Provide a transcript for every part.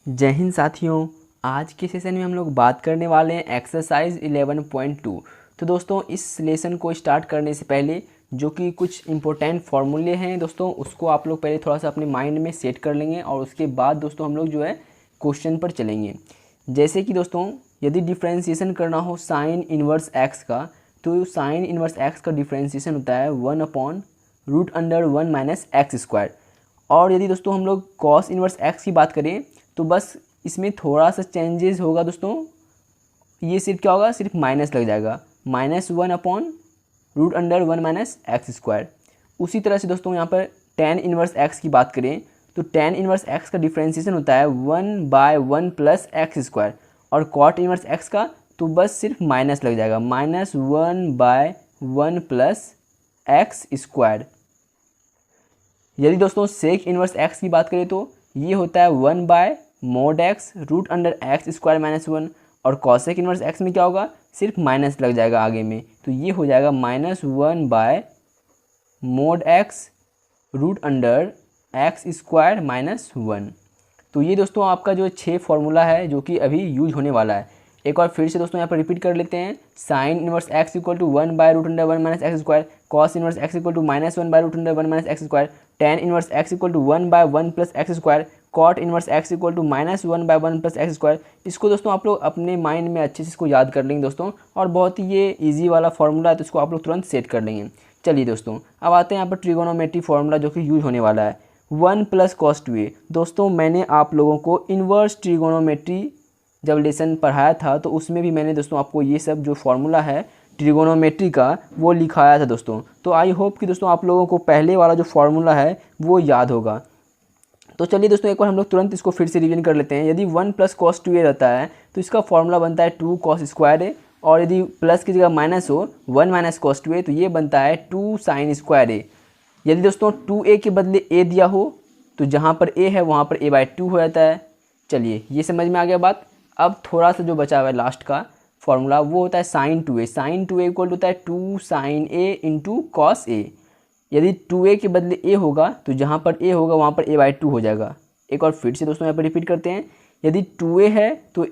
जय हिंद साथियों। आज के सेशन में हम लोग बात करने वाले हैं एक्सरसाइज 11.2। तो दोस्तों इस लेसन को स्टार्ट करने से पहले जो कि कुछ इम्पोर्टेंट फार्मूले हैं दोस्तों, उसको आप लोग पहले थोड़ा सा अपने माइंड में सेट कर लेंगे और उसके बाद दोस्तों हम लोग जो है क्वेश्चन पर चलेंगे। जैसे कि दोस्तों यदि डिफ्रेंशिएशन करना हो साइन इनवर्स एक्स का, तो साइन इनवर्स एक्स का डिफ्रेंशिएशन होता है 1/√1 माइनस एक्स स्क्वायर। और यदि दोस्तों हम लोग कॉस इनवर्स एक्स की बात करें तो बस इसमें थोड़ा सा चेंजेस होगा दोस्तों। ये सिर्फ क्या होगा, सिर्फ माइनस लग जाएगा, -1/√1 माइनस एक्स स्क्वायर। उसी तरह से दोस्तों यहाँ पर टेन इनवर्स एक्स की बात करें तो टेन इनवर्स एक्स का डिफ्रेंशिएशन होता है 1/1 प्लस एक्स स्क्वायर। और कॉट इनवर्स एक्स का तो बस सिर्फ माइनस लग जाएगा, -1/1 प्लस एक्स स्क्वायर। यदि दोस्तों सेक इनवर्स एक्स की बात करें तो ये होता है 1/mod(x)√x² -1। और कॉसेक इनवर्स एक्स में क्या होगा, सिर्फ माइनस लग जाएगा आगे में, तो ये हो जाएगा -1/mod(x)√x² -1। तो ये दोस्तों आपका जो 6 फार्मूला है जो कि अभी यूज होने वाला है। एक बार फिर से दोस्तों यहाँ पर रिपीट कर लेते हैं। Sine inverse x equal to 1/√1 minus x square, cos inverse x equal to -1/√1 minus x square, tan inverse x equal to 1/1 plus x square, cot inverse x equal to -1/1 plus x square. इसको दोस्तों आप लोग अपने mind में अच्छे से इसको याद कर लेंगे दोस्तों, और बहुत ही ये इजी वाला फार्मूला है तो इसको आप लोग तुरंत सेट कर लेंगे। चलिए दोस्तों अब आते हैं यहाँ पर ट्रिगोनोमेट्री फार्मूला जो कि यूज होने वाला है 1 + cos 2a। दोस्तों मैंने आप लोगों को इन्वर्स ट्रिगोनोमेट्री जब लेसन पढ़ाया था तो उसमें भी मैंने दोस्तों आपको ये सब जो फार्मूला है ट्रिगोनोमेट्री का वो लिखाया था दोस्तों। तो आई होप कि दोस्तों आप लोगों को पहले वाला जो फार्मूला है वो याद होगा। तो चलिए दोस्तों एक बार हम लोग तुरंत इसको फिर से रिवीजन कर लेते हैं। यदि 1 + cos 2a रहता है तो इसका फार्मूला बनता है 2 cos²a, और यदि प्लस की जगह माइनस हो 1 - cos 2a तो ये बनता है 2 sin²a। यदि दोस्तों 2a के बदले a दिया हो तो जहाँ पर a है वहाँ पर a/2 हो जाता है। चलिए ये समझ में आ गया बात। अब थोड़ा सा जो बचा हुआ है लास्ट का फॉर्मूला वो होता है sin 2a। sin 2a equal होता है 2 sin a into cos a। यदि 2a के बदले a होगा तो जहाँ पर a होगा वहाँ पर a/2 हो जाएगा। एक और फिर से दोस्तों यहाँ पर रिपीट करते हैं। यदि 2a है तो a,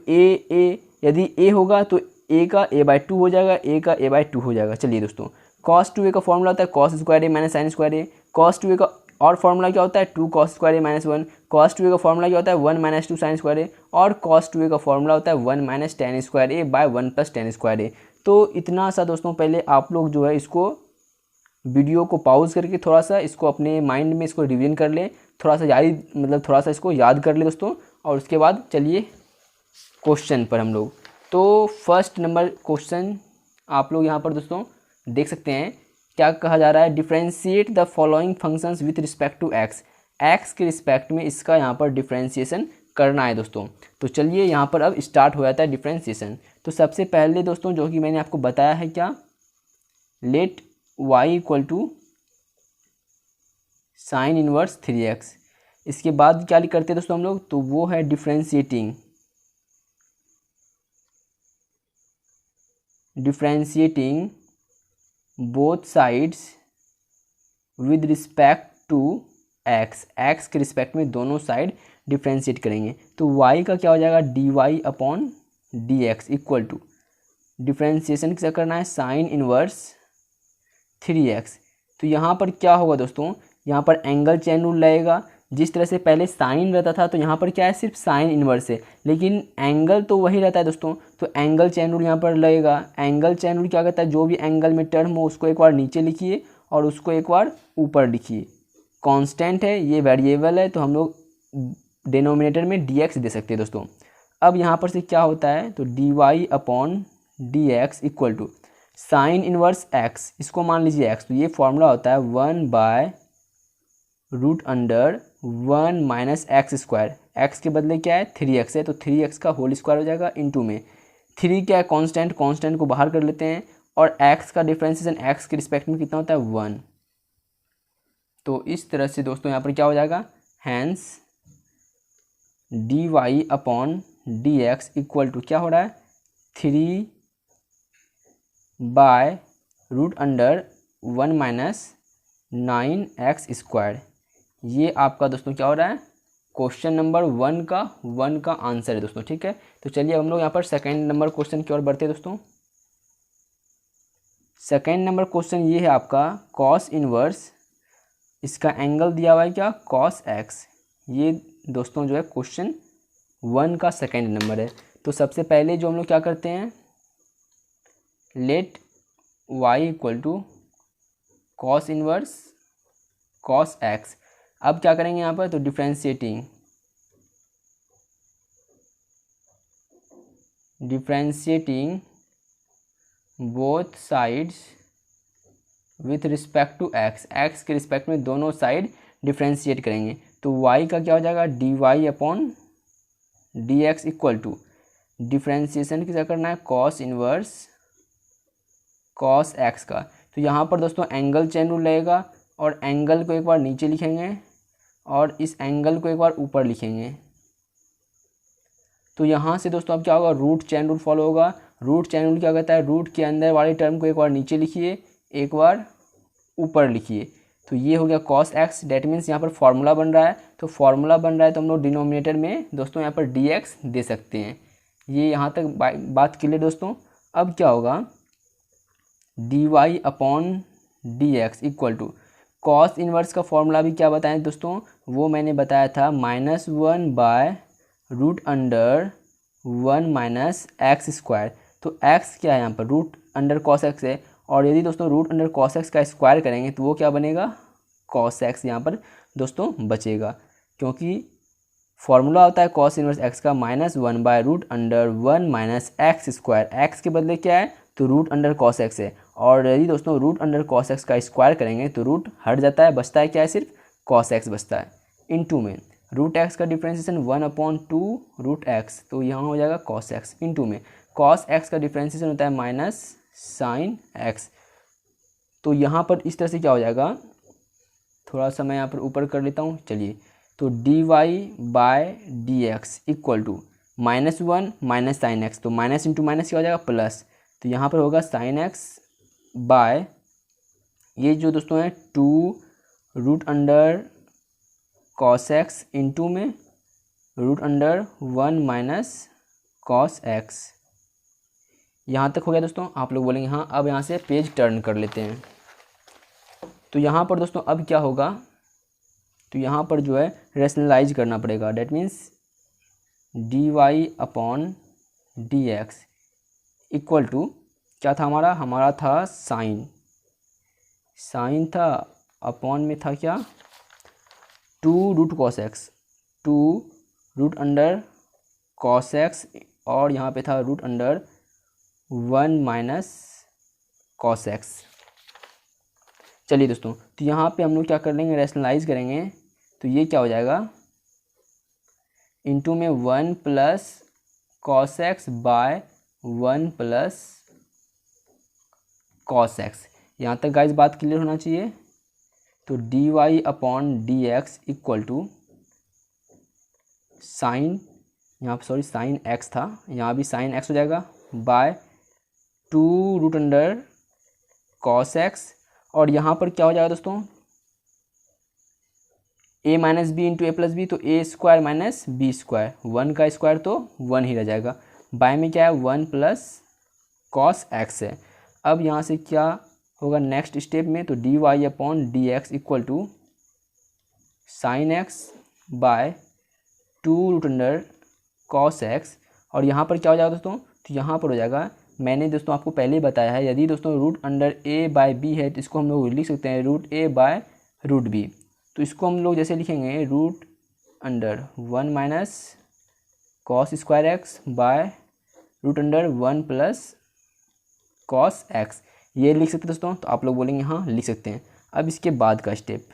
यदि a होगा तो a का a/2 हो जाएगा, a का a/2 हो जाएगा। चलिए दोस्तों cos 2a का फॉर्मूला होता है cos² minus sin²a। cos 2a का और फॉर्मूला क्या होता है 2 cos² -1। cos 2a का फॉर्मूला क्या होता है 1 - 2 sin²a। और cos 2a का फॉर्मूला होता है 1 - tan²a/1 + tan²a। तो इतना सा दोस्तों पहले आप लोग जो है इसको वीडियो को पॉज करके थोड़ा सा इसको अपने माइंड में इसको रिवीजन कर लें, थोड़ा सा याद थोड़ा सा इसको याद कर ले दोस्तों। और उसके बाद चलिए क्वेश्चन पर हम लोग। तो फर्स्ट नंबर क्वेश्चन आप लोग यहाँ पर दोस्तों देख सकते हैं क्या कहा जा रहा है, differentiate the following functions with respect to x. X के रिस्पेक्ट में इसका यहाँ पर डिफ्रेंशिएशन करना है दोस्तों। तो चलिए यहाँ पर अब स्टार्ट हो जाता है डिफ्रेंशिएशन। तो सबसे पहले दोस्तों जो कि मैंने आपको बताया है क्या, let y equal to sine inverse 3x। इसके बाद क्या करते हैं दोस्तों हम लोग, तो वो है differentiating both sides with respect to x. X के रिस्पेक्ट में दोनों साइड डिफ्रेंशिएट करेंगे। तो y का क्या हो जाएगा dy/dx इक्वल टू डिफ्रेंशिएशन क्या करना है साइन इनवर्स 3x। तो यहाँ पर क्या होगा दोस्तों, यहाँ पर एंगल चेन रूल लगेगा। जिस तरह से पहले साइन रहता था तो यहाँ पर क्या है सिर्फ साइन इनवर्स है, लेकिन एंगल तो वही रहता है दोस्तों। तो एंगल चेन रूल यहाँ पर लगेगा। एंगल चेन रूल क्या कहता है, जो भी एंगल में टर्म हो उसको एक बार नीचे लिखिए और उसको एक बार ऊपर लिखिए। कांस्टेंट है, ये वेरिएबल है, तो हम लोग डिनोमिनेटर में dx दे सकते हैं दोस्तों। अब यहाँ पर से क्या होता है, तो dy/dx equal to sine inverse x, इसको मान लीजिए x। तो ये फॉर्मूला होता है 1/√1 माइनस एक्स स्क्वायर। एक्स के बदले क्या है 3x है, तो 3x का होल स्क्वायर हो जाएगा इंटू में 3 क्या है कांस्टेंट, कांस्टेंट को बाहर कर लेते हैं। और x का डिफ्रेंशिएशन x के रिस्पेक्ट में कितना होता है 1। तो इस तरह से दोस्तों यहाँ पर क्या हो जाएगा, हैंस dy/dx इक्वल टू क्या हो रहा है 3/√1 माइनस 9x स्क्वायर। ये आपका दोस्तों क्या हो रहा है क्वेश्चन नंबर 1 का आंसर है दोस्तों। ठीक है, तो चलिए हम लोग यहाँ पर सेकेंड नंबर क्वेश्चन की ओर बढ़ते हैं दोस्तों। सेकेंड नंबर क्वेश्चन ये है आपका कॉस इनवर्स, इसका एंगल दिया हुआ है क्या, कॉस एक्स। ये दोस्तों जो है क्वेश्चन 1 का सेकेंड नंबर है। तो सबसे पहले जो हम लोग क्या करते हैं, let y equal to cos inverse cos x. अब क्या करेंगे यहाँ पर, तो differentiating both sides with respect to x, x के रिस्पेक्ट में दोनों साइड डिफ्रेंशिएट करेंगे। तो y का क्या हो जाएगा, dy upon dx equal to differentiation किसा करना है, कॉस इनवर्स कॉस एक्स का। तो यहाँ पर दोस्तों एंगल चेन रूल रहेगा, और एंगल को एक बार नीचे लिखेंगे और इस एंगल को एक बार ऊपर लिखेंगे। तो यहाँ से दोस्तों अब क्या होगा, रूट चेन रूल फॉलो होगा। रूट चेन रूल क्या कहता है, रूट के अंदर वाली टर्म को एक बार नीचे लिखिए, एक बार ऊपर लिखिए। तो ये हो गया कॉस एक्स, डेट मीन्स यहाँ पर फॉर्मूला बन रहा है। तो फॉर्मूला बन रहा है तो हम लोग डिनोमिनेटर में दोस्तों यहाँ पर dx दे सकते हैं। ये यहाँ तक बात क्लियर दोस्तों। अब क्या होगा, dy upon dx equal to cos inverse का फॉर्मूला भी क्या बताएं दोस्तों, वो मैंने बताया था -1 by root under 1 minus x square. तो x क्या है यहाँ पर, रूट अंडर कॉस एक्स है, और यदि दोस्तों रूट अंडर कॉस एक्स का स्क्वायर करेंगे तो वो क्या बनेगा, कॉस एक्स यहाँ पर दोस्तों बचेगा, क्योंकि फॉर्मूला होता है कॉस इनवर्स एक्स का -1 by root under 1 minus x square. X के बदले क्या है, तो रूट अंडर कॉस एक्स है, और यदि दोस्तों रूट अंडर कॉस एक्स का स्क्वायर करेंगे तो रूट हट जाता है, बचता है क्या है, सिर्फ कॉस एक्स बचता है। इनटू में रूट एक्स का डिफ्रेंशिएशन 1/2 रूट एक्स, तो यहाँ हो जाएगा कॉस एक्स। इनटू में कॉस एक्स का डिफ्रेंशिएशन होता है माइनस साइन एक्स। तो यहाँ पर इस तरह से क्या हो जाएगा, थोड़ा सा मैं यहाँ पर ऊपर कर लेता हूँ, चलिए। तो dy by dx equal to -1 minus sine x, तो माइनस इंटू माइनस क्या हो जाएगा, प्लस। तो यहाँ पर होगा साइन एक्स बाय ये जो दोस्तों है 2 root under cos x into में root under 1 minus cos x. यहाँ तक हो गया दोस्तों। आप लोग बोलेंगे हाँ, अब यहाँ से पेज टर्न कर लेते हैं। तो यहाँ पर दोस्तों अब क्या होगा, तो यहाँ पर जो है रेशनलाइज करना पड़ेगा, that means dy upon dx equal to क्या था हमारा था साइन था, अपॉन में था क्या, 2 root cos x, 2 root under cos x, और यहाँ पे था root under 1 minus cos x. चलिए दोस्तों, तो यहाँ पे हम लोग क्या कर लेंगे, रैशनलाइज करेंगे। तो ये क्या हो जाएगा, इनटू में 1 plus cos x by 1 plus cos x. यहाँ तक गाइस बात क्लियर होना चाहिए। तो dy upon dx equal to sine, यहाँ पर सॉरी साइन एक्स था, यहाँ भी साइन एक्स हो जाएगा, by 2 root under cos x, और यहाँ पर क्या हो जाएगा दोस्तों, a minus b into a plus b, तो a square minus b square, 1 का स्क्वायर तो 1 ही रह जाएगा, बाय में क्या है 1 प्लस कॉस एक्स है। अब यहाँ से क्या होगा नेक्स्ट स्टेप में, तो dy upon dx equal to sine x by 2 root under cos x, और यहाँ पर क्या हो जाएगा दोस्तों, तो यहाँ पर हो जाएगा, मैंने दोस्तों आपको पहले ही बताया है, यदि दोस्तों root under a by b है तो इसको हम लोग लिख सकते हैं root a by root b। तो इसको हम लोग जैसे लिखेंगे root under 1 minus cos square x by root under 1 plus cos x, ये लिख सकते हैं दोस्तों। तो आप लोग बोलेंगे हाँ लिख सकते हैं। अब इसके बाद का step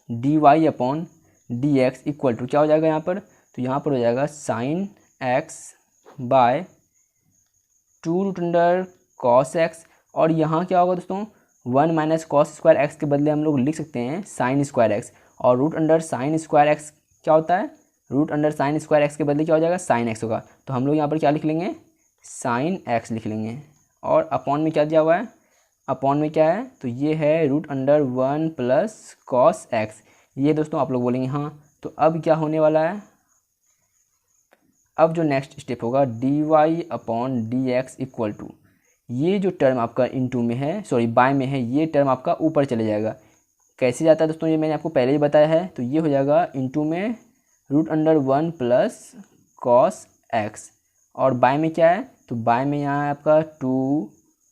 dy upon dx equal to क्या हो जाएगा यहाँ पर, तो यहाँ पर हो जाएगा sine x by 2 root under cos x, और यहाँ क्या होगा दोस्तों 1 माइनस कॉस स्क्वायर एक्स के बदले हम लोग लिख सकते हैं साइन स्क्वायर एक्स, और root under sine square x क्या होता है, root under sine square x के बदले क्या हो जाएगा साइन एक्स होगा। तो हम लोग यहाँ पर क्या लिख लेंगे, साइन एक्स लिख लेंगे, और अपॉन में क्या दिया हुआ है, अपॉन में क्या है, तो ये है root under 1 plus cos x. ये दोस्तों आप लोग बोलेंगे हाँ तो अब क्या होने वाला है, अब जो नेक्स्ट स्टेप होगा d y upon d x equal to, ये जो टर्म आपका इनटू में है, सॉरी बाय में है, ये टर्म आपका ऊपर चले जाएगा। कैसे जाता है दोस्तों, ये मैंने आपको पहले ही बताया है। तो ये हो जाएगा इनटू में √1 प्लस कॉस एक्स, और बाय में क्या है, तो बाय में यहाँ है आपका 2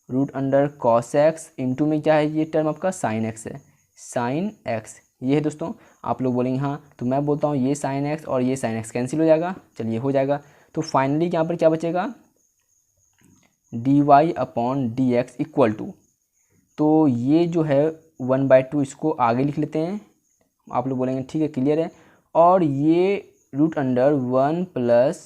√cos एक्स, इंटू में क्या है, ये टर्म आपका साइन एक्स है, साइन एक्स। ये है दोस्तों, आप लोग बोलेंगे हाँ, तो मैं बोलता हूँ ये साइन एक्स और ये साइन एक्स कैंसिल हो जाएगा। चलिए हो जाएगा। तो फाइनली यहाँ पर क्या बचेगा, d y upon d x equal to, तो ये जो है 1/2 इसको आगे लिख लेते हैं। आप लोग बोलेंगे ठीक है क्लियर है। और ये √1 प्लस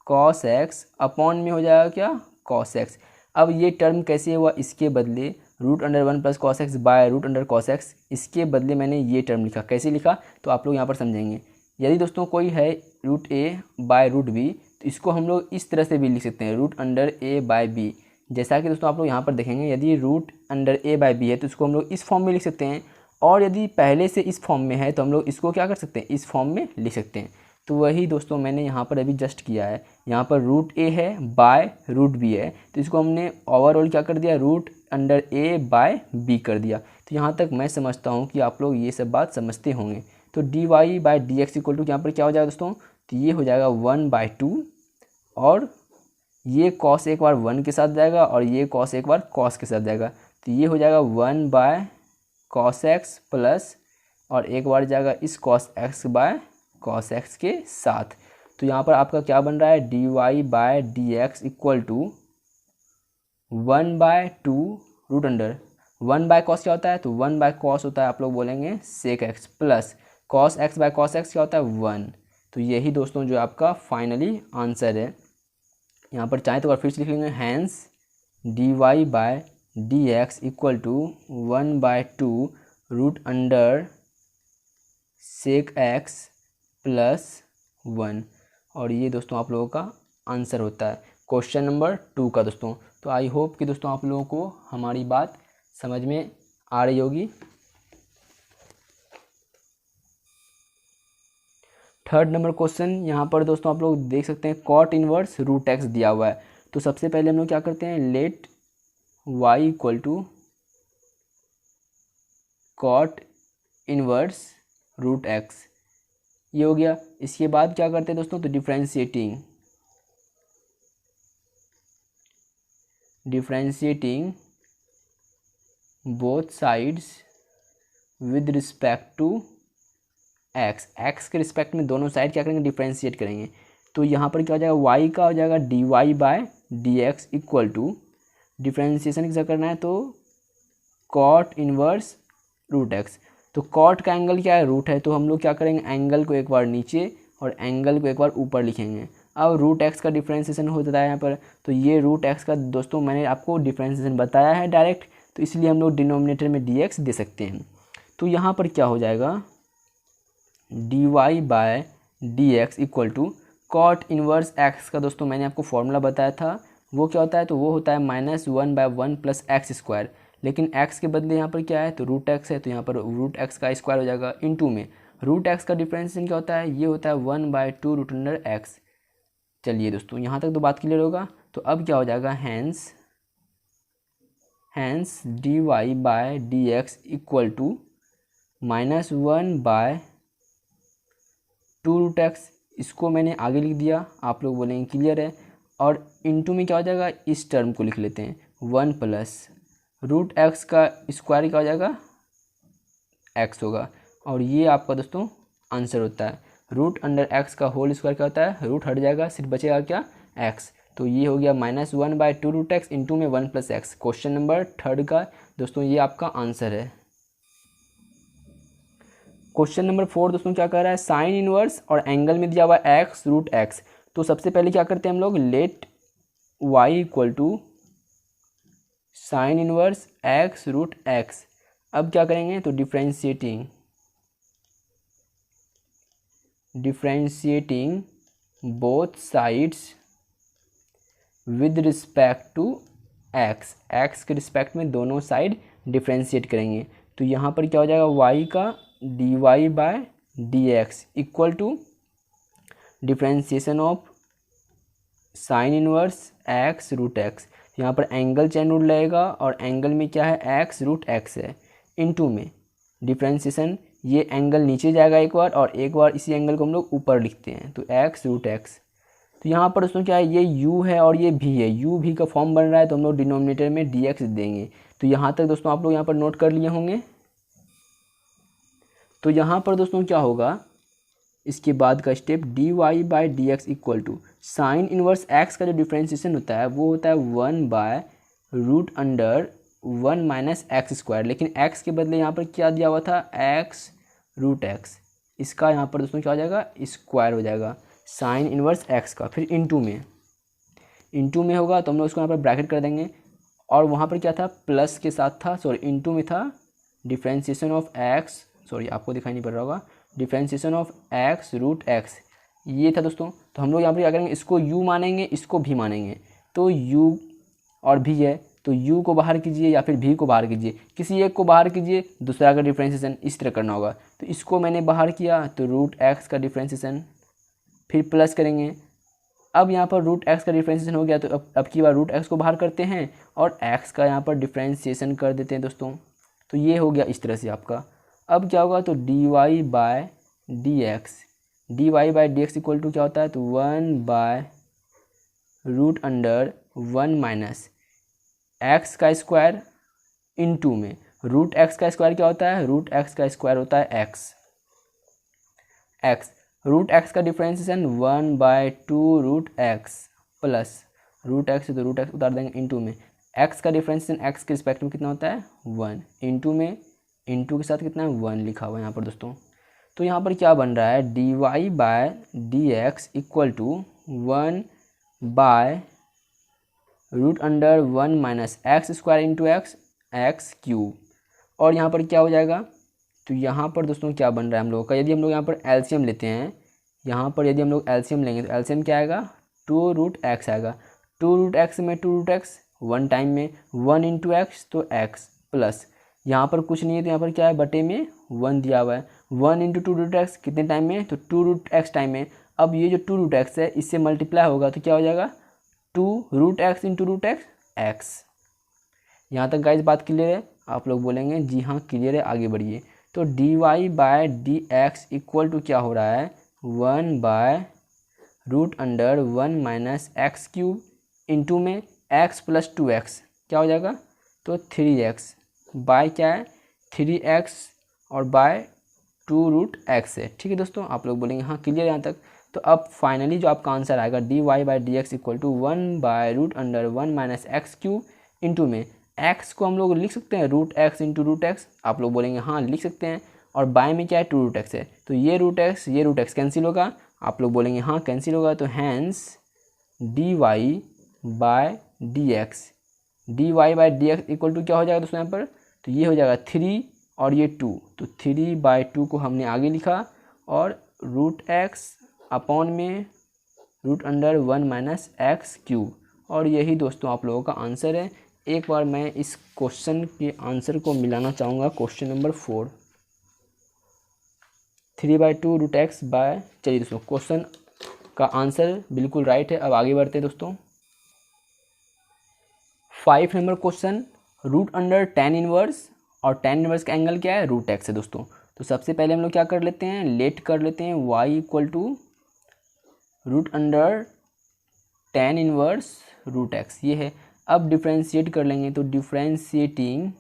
कॉस एक्स अपॉन में हो जाएगा क्या, कॉस एक्स। अब ये टर्म कैसे हुआ, इसके बदले √1 plus cos x by √cos x, इसके बदले मैंने ये टर्म लिखा। कैसे लिखा तो आप लोग यहाँ पर समझेंगे। यदि दोस्तों कोई है √a बाय √b, तो इसको हम लोग इस तरह से भी लिख सकते हैं, √a बाय b। जैसा कि दोस्तों आप लोग यहाँ पर देखेंगे, यदि √a बाय b है तो इसको हम लोग इस फॉर्म में लिख सकते हैं, और यदि पहले से इस फॉर्म में है तो हम लोग इसको क्या कर सकते हैं, इस फॉर्म में लिख सकते हैं। तो वही दोस्तों मैंने यहाँ पर अभी जस्ट किया है। यहाँ पर √a है बाय √b है, तो इसको हमने ओवरऑल क्या कर दिया, √a बाय b कर दिया। तो यहाँ तक मैं समझता हूँ कि आप लोग ये सब बात समझते होंगे। तो d y by d x equal to यहाँ पर क्या हो जाएगा दोस्तों, तो ये हो जाएगा 1/2, और ये कॉस एक बार 1 के साथ जाएगा और ये कॉस एक बार कॉस के साथ जाएगा। तो ये हो जाएगा 1/cos x प्लस, और एक बार जाएगा इस cos x by cos x के साथ। तो यहाँ पर आपका क्या बन रहा है, d y by d x equal to 1/2 1/cos क्या होता है, तो 1/cos होता है, आप लोग बोलेंगे sec x plus cos x by cos x क्या होता है, 1। तो यही दोस्तों जो आपका फाइनली आंसर है। यहाँ पर चाहे तो और फिर से लिख लेंगे, hence d y by d x equal to 1/2 sec x plus 1। और ये दोस्तों आप लोगों का आंसर होता है क्वेश्चन नंबर 2 का दोस्तों। तो आई होप कि दोस्तों आप लोगों को हमारी बात समझ में आ रही होगी। थर्ड नंबर क्वेश्चन यहाँ पर दोस्तों आप लोग देख सकते हैं, कॉट इनवर्स √x दिया हुआ है। तो सबसे पहले हम लोग क्या करते हैं, let y equal to cot inverse √x, ये हो गया। इसके बाद क्या करते हैं दोस्तों, तो differentiating both sides with respect to x के रिस्पेक्ट में दोनों साइड क्या करेंगे, डिफ्रेंशिएट करेंगे। तो यहाँ पर क्या हो जाएगा, y का हो जाएगा d y by d x equal to, differentiation किसा करना है, तो कॉट इनवर्स √x। तो कॉट का एंगल क्या है, रूट है, तो हम लोग क्या करेंगे, एंगल को एक बार नीचे और एंगल को एक बार ऊपर लिखेंगे। अब √x का डिफ्रेंशिएशन हो जाता है यहाँ पर, तो ये √x का दोस्तों मैंने आपको डिफ्रेंशिएशन बताया है डायरेक्ट, तो इसलिए हम लोग डिनोमिनेटर में dx दे सकते हैं। तो यहाँ पर क्या हो जाएगा, d y by d x equal to cot inverse x का दोस्तों मैंने आपको फॉर्मूला बताया था, वो क्या होता है, तो वो होता है -1/1 प्लस x²। लेकिन x के बदले यहाँ पर क्या है, तो √x है, तो यहाँ पर √x का स्क्वायर हो जाएगा। इनटू में √x का डिफरेंशिएशन क्या होता है, ये होता है 1/2 √x। चलिए दोस्तों यहाँ तक तो बात क्लियर होगा। तो अब क्या हो जाएगा, hence d y by d x equal to -1/2 √x, इसको मैंने आगे लिख दिया, आप लोग बोलेंगे क्लियर है। और इनटू में क्या हो जाएगा, इस टर्म को लिख लेते हैं, 1 प्लस √x का स्क्वायर क्या हो जाएगा, x होगा। और ये आपका दोस्तों आंसर होता है। √x का होल स्क्वायर क्या होता है, रूट हट जाएगा, सिर्फ बचेगा क्या, x। तो ये हो गया -1/2 √x इंटू में 1 प्लस x। क्वेश्चन नंबर 3 का दोस्तों ये आपका आंसर है। क्वेश्चन नंबर 4 दोस्तों क्या कह रहा है, साइन इनवर्स और एंगल में दिया हुआ है x √x। तो सबसे पहले क्या करते हैं हम लोग, let y equal to sine inverse x √x। अब क्या करेंगे, तो differentiating both sides with respect to x के रिस्पेक्ट में दोनों साइड डिफ्रेंशिएट करेंगे। तो यहाँ पर क्या हो जाएगा, y का d y by d x equal to differentiation of sine inverse x root x. यहाँ पर एंगल चैन रूल लगेगा और एंगल में क्या है एक्स रूट एक्स है, इनटू में डिफ्रेंसिएशन, ये एंगल नीचे जाएगा एक बार और एक बार इसी एंगल को हम लोग ऊपर लिखते हैं तो एक्स रूट एक्स। तो यहाँ पर दोस्तों क्या है, ये u है और ये v है, u v का फॉर्म बन रहा है तो हम लोग डिनोमिनेटर में dx देंगे। तो यहाँ तक दोस्तों आप लोग यहाँ पर नोट कर लिए होंगे। तो यहाँ पर दोस्तों क्या होगा, इसके बाद का step dy by d x equal to sine inverse x का जो डिफ्रेंसिएशन होता है वो होता है 1/√1 माइनस एक्स स्क्वायर, लेकिन x के बदले यहाँ पर क्या दिया हुआ था x रूट एक्स, इसका यहाँ पर दोस्तों क्या हो जाएगा स्क्वायर हो जाएगा साइन इनवर्स x का, फिर इनटू में होगा तो हम लोग उसको यहाँ पर ब्रैकेट कर देंगे। और वहाँ पर क्या था प्लस के साथ था, सॉरी इनटू में था डिफ्रेंसिएशन ऑफ x, सॉरी आपको दिखाई नहीं पड़ रहा होगा, differentiation of x root x ये था दोस्तों। तो हम लोग यहाँ पर क्या करेंगे, इसको u मानेंगे इसको v मानेंगे, तो u और v है तो u को बाहर कीजिए या फिर v को बाहर कीजिए, किसी एक को बाहर कीजिए दूसरा का डिफ्रेंसिएशन इस तरह करना होगा। तो इसको मैंने बाहर किया तो रूट x का डिफ्रेंसिएशन, फिर प्लस करेंगे। अब यहाँ पर रूट एक्स का डिफ्रेंसिएशन हो गया तो अब की बार रूट एक्स को बाहर करते हैं और एक्स का यहाँ पर डिफ्रेंसिएशन कर देते हैं दोस्तों। तो ये हो गया इस तरह से आपका। अब क्या होगा तो dy by d x equal to क्या होता है तो 1/√1 माइनस एक्स का स्क्वायर इनटू में रूट एक्स का स्क्वायर क्या होता है, रूट एक्स का स्क्वायर होता है एक्स, रूट एक्स का differentiation 1/2√x plus root x तो रूट एक्स उतार देंगे इनटू में एक्स का डिफ्रेंसिएशन एक्स के रिस्पेक्ट में कितना होता है 1, इनटू में इनटू के साथ कितना है 1 लिखा हुआ है यहाँ पर दोस्तों। तो यहाँ पर क्या बन रहा है dy by d x equal to 1/√1 minus x square into x cube. और यहाँ पर क्या हो जाएगा, तो यहाँ पर दोस्तों क्या बन रहा है हम लोगों का, यदि हम लोग यहाँ पर एलसीएम लेते हैं, यहाँ पर यदि हम लोग एलसीएम लेंगे तो एलसीएम क्या आएगा 2√x आएगा। 2√x में 2√x वन टाइम में 1 इंटू एक्स तो x प्लस यहाँ पर कुछ नहीं है तो यहाँ पर क्या है बटे में 1 दिया हुआ है, 1 इंटू 2√x कितने टाइम में तो 2√x टाइम में। अब ये जो 2√x है इससे मल्टीप्लाई होगा तो क्या हो जाएगा 2√x इंटू √x x। यहाँ तक गाइस बात क्लियर है, आप लोग बोलेंगे जी हाँ क्लियर है, आगे बढ़िए। तो dy by d x equal to क्या हो रहा है 1/√1 माइनस एक्स क्यूब इंटू में x प्लस 2x क्या हो जाएगा तो 3x बाय क्या है 3x और बाय 2√x है। ठीक है दोस्तों, आप लोग बोलेंगे हाँ क्लियर यहाँ तक। तो अब फाइनली जो आपका आंसर आएगा dy by d x equal to 1/√1 minus x cube into में x को हम लोग लिख सकते हैं √x इंटू √x, आप लोग बोलेंगे हाँ लिख सकते हैं, और बाय में क्या है 2√x है तो ये √x कैंसिल होगा, आप लोग बोलेंगे हाँ कैंसिल होगा। तो hence dy by d x equal to क्या हो जाएगा दोस्तों यहाँ पर, तो ये हो जाएगा 3 और ये 2, तो 3/2 को हमने आगे लिखा और √x अपॉन में √1 माइनस एक्स क्यूब। और यही दोस्तों आप लोगों का आंसर है। एक बार मैं इस क्वेश्चन के आंसर को मिलाना चाहूँगा, क्वेश्चन नंबर 4 3/2√x बाय, चलिए दोस्तों क्वेश्चन का आंसर बिल्कुल राइट है। अब आगे बढ़ते हैं दोस्तों। 5 नंबर क्वेश्चन, √tan इनवर्स, और tan इनवर्स का एंगल क्या है √x है दोस्तों। तो सबसे पहले हम लोग क्या कर लेते हैं, लेट कर लेते हैं y equal to √tan inverse √x ये है। अब डिफ्रेंशिएट कर लेंगे तो differentiating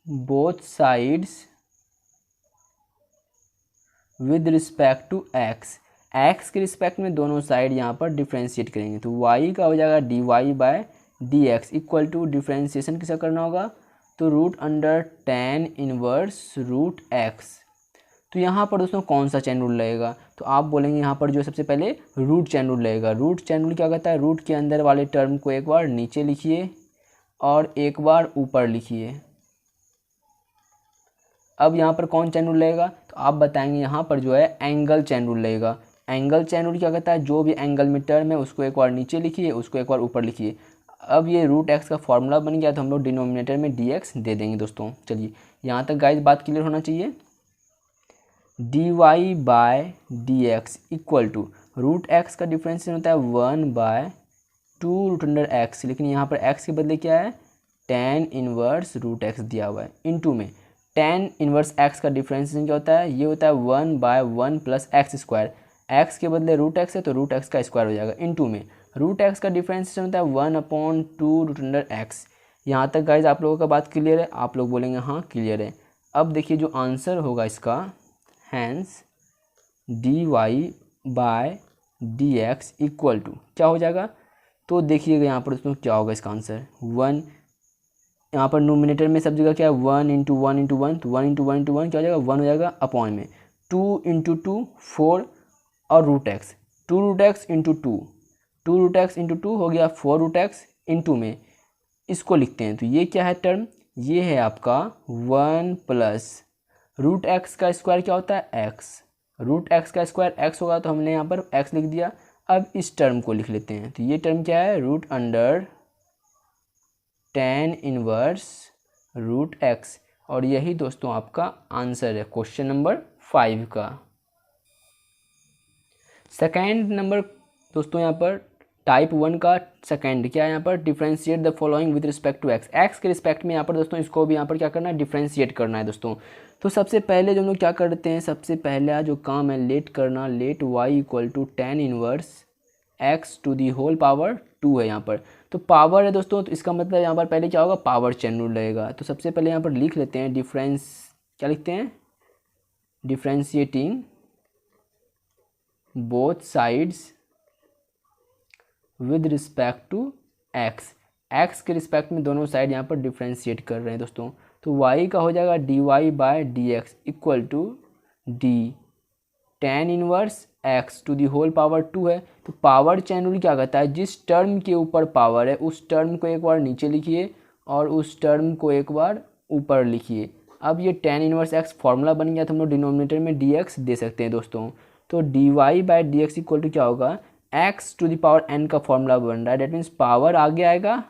both sides with respect to x के रिस्पेक्ट में दोनों साइड यहाँ पर डिफ्रेंशिएट करेंगे तो y का हो जाएगा dy by d x equal to differentiation किसा करना होगा तो √tan इनवर्स √x। तो यहाँ पर दोस्तों कौन सा चैन रूल लगेगा, तो आप बोलेंगे यहाँ पर जो सबसे पहले रूट चैन रूल लगेगा। रूट चैन रूल क्या कहता है, रूट के अंदर वाले टर्म को एक बार नीचे लिखिए और एक बार ऊपर लिखिए। अब यहाँ पर कौन चैन रूल लगेगा, तो आप बताएंगे यहाँ पर जो है एंगल चैन रूल लगेगा। एंगल चैन रूल क्या कहता है, जो भी एंगल में टर्म है उसको एक बार नीचे लिखिए, उसको एक बार ऊपर लिखिए। अब ये √x का फॉर्मूला बन गया तो हम लोग डिनोमिनेटर में dx दे देंगे दोस्तों। चलिए यहाँ तक गाइस बात क्लियर होना चाहिए। D y by d x equal to root x का डिफ्रेंशिएशन होता है 1/2√x, लेकिन यहाँ पर x के बदले क्या है, tan इनवर्स रूट एक्स दिया हुआ है, इनटू में tan इनवर्स x का डिफ्रेंशिएशन क्या होता है, ये होता है 1/1 + x²। x के बदले रूट एक्स है तो रूट एक्स का स्क्वायर हो जाएगा, इनटू में रूट एक्स का डिफ्रेंशिएशन होता है 1/2√x। यहाँ तक गाइज आप लोगों का बात क्लियर है? आप लोग बोलेंगे हाँ क्लियर है। अब देखिए जो आंसर होगा इसका, hence d y by d x equal to क्या हो जाएगा, तो देखिएगा यहाँ पर दोस्तों क्या होगा इसका आंसर, 1, यहाँ पर नोमिनेटर में सब जगह क्या है 1 × 1 × 1, तो 1 × 1 × 1 क्या हो जाएगा 1 हो जाएगा, अपॉन में 2 × 2 4 और रूट एक्स, 2√x × 2, 2√x × 2 हो गया 4√x, इनटू में इसको लिखते हैं तो ये क्या है टर्म, ये है आपका 1 + रूट एक्स का स्क्वायर क्या होता है x, रूट एक्स का स्क्वायर x होगा तो हमने यहाँ पर x लिख दिया। अब इस टर्म को लिख लेते हैं तो ये टर्म क्या है, √tan इनवर्स रूट एक्स, और यही दोस्तों आपका आंसर है क्वेश्चन नंबर 5 का। सेकेंड नंबर दोस्तों यहाँ पर टाइप 1 का सेकेंड क्या है, यहाँ पर differentiate the following with respect to x, x के रिस्पेक्ट में यहाँ पर दोस्तों इसको भी यहाँ पर क्या करना है, डिफ्रेंशिएट करना है दोस्तों। तो सबसे पहले जो हम लोग क्या करते हैं, सबसे पहला जो काम है लेट करना, let y equal to tan inverse x to the whole power 2 है यहाँ पर, तो पावर है दोस्तों, तो इसका मतलब यहाँ पर पहले क्या होगा, पावर चेन रूल रहेगा। तो सबसे पहले यहाँ पर लिख लेते हैं क्या लिखते हैं, differentiating both sides with respect to x, x के रिस्पेक्ट में दोनों साइड यहाँ पर डिफ्रेंशिएट कर रहे हैं दोस्तों। तो y का हो जाएगा dy by d x equal to d tan inverse x to the whole power 2 है। तो पावर चेन रूल क्या कहता है, जिस टर्म के ऊपर पावर है उस टर्म को एक बार नीचे लिखिए और उस टर्म को एक बार ऊपर लिखिए। अब ये tan इनवर्स x फॉर्मूला बन गया तो हम लोग डिनोमिनेटर में dx दे सकते हैं दोस्तों। तो dy by d x equal to क्या होगा, x to the power n का फॉर्मूला बन रहा है, डेट मीन्स पावर आगे आएगा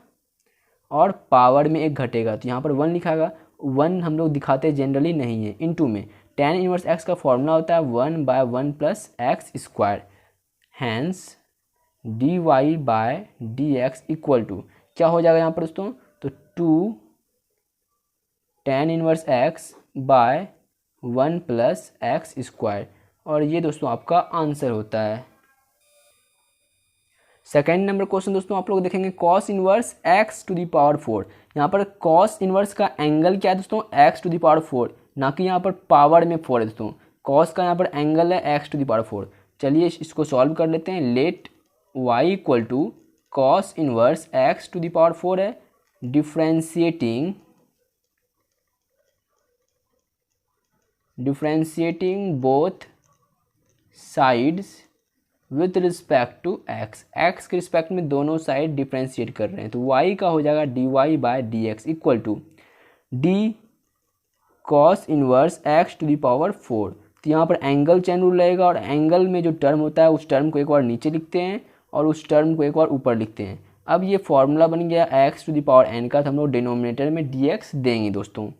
और पावर में एक घटेगा, तो यहाँ पर 1 लिखाएगा, 1 हम लोग दिखाते जनरली नहीं है, इनटू में tan इनवर्स x का फॉर्मूला होता है 1/1 + x², hence dy by d x equal to क्या हो जाएगा यहाँ पर दोस्तों, तो 2 tan inverse x by 1 + x², और ये दोस्तों आपका आंसर होता है। सेकेंड नंबर क्वेश्चन दोस्तों आप लोग देखेंगे cos inverse x to the power 4, यहाँ पर cos इनवर्स का एंगल क्या है दोस्तों, x टू दी पावर 4, ना कि यहाँ पर पावर में 4 है दोस्तों, cos का यहाँ पर एंगल है x टू दी पावर 4। चलिए इसको सॉल्व कर लेते हैं, let y equal to cos inverse x to the power 4 है, differentiating both sides with respect to x, x के रिस्पेक्ट में दोनों साइड डिफ्रेंशिएट कर रहे हैं, तो y का हो जाएगा dy by d x equal to d cos inverse x to the power 4। तो यहाँ पर एंगल चेन रूल रहेगा और एंगल में जो टर्म होता है उस टर्म को एक बार नीचे लिखते हैं और उस टर्म को एक बार ऊपर लिखते हैं। अब ये फॉर्मूला बन गया x to the power n का, तो हम लोग डिनोमिनेटर में dx देंगे दोस्तों।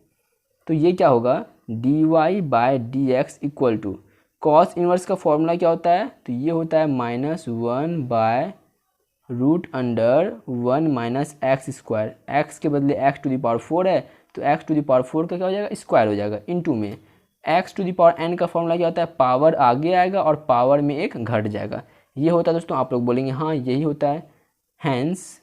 तो ये क्या होगा, dy by d x equal to cos inverse का फॉर्मूला क्या होता है, तो ये होता है -1/√1 - x², x के बदले x टू दी पावर 4 है तो x टू दी पावर 4 का क्या हो जाएगा, स्क्वायर हो जाएगा, इनटू में x to the power n का फॉर्मूला क्या होता है, पावर आगे आएगा और पावर में एक घट जाएगा, ये होता है दोस्तों। आप लोग बोलेंगे हाँ यही होता है, hence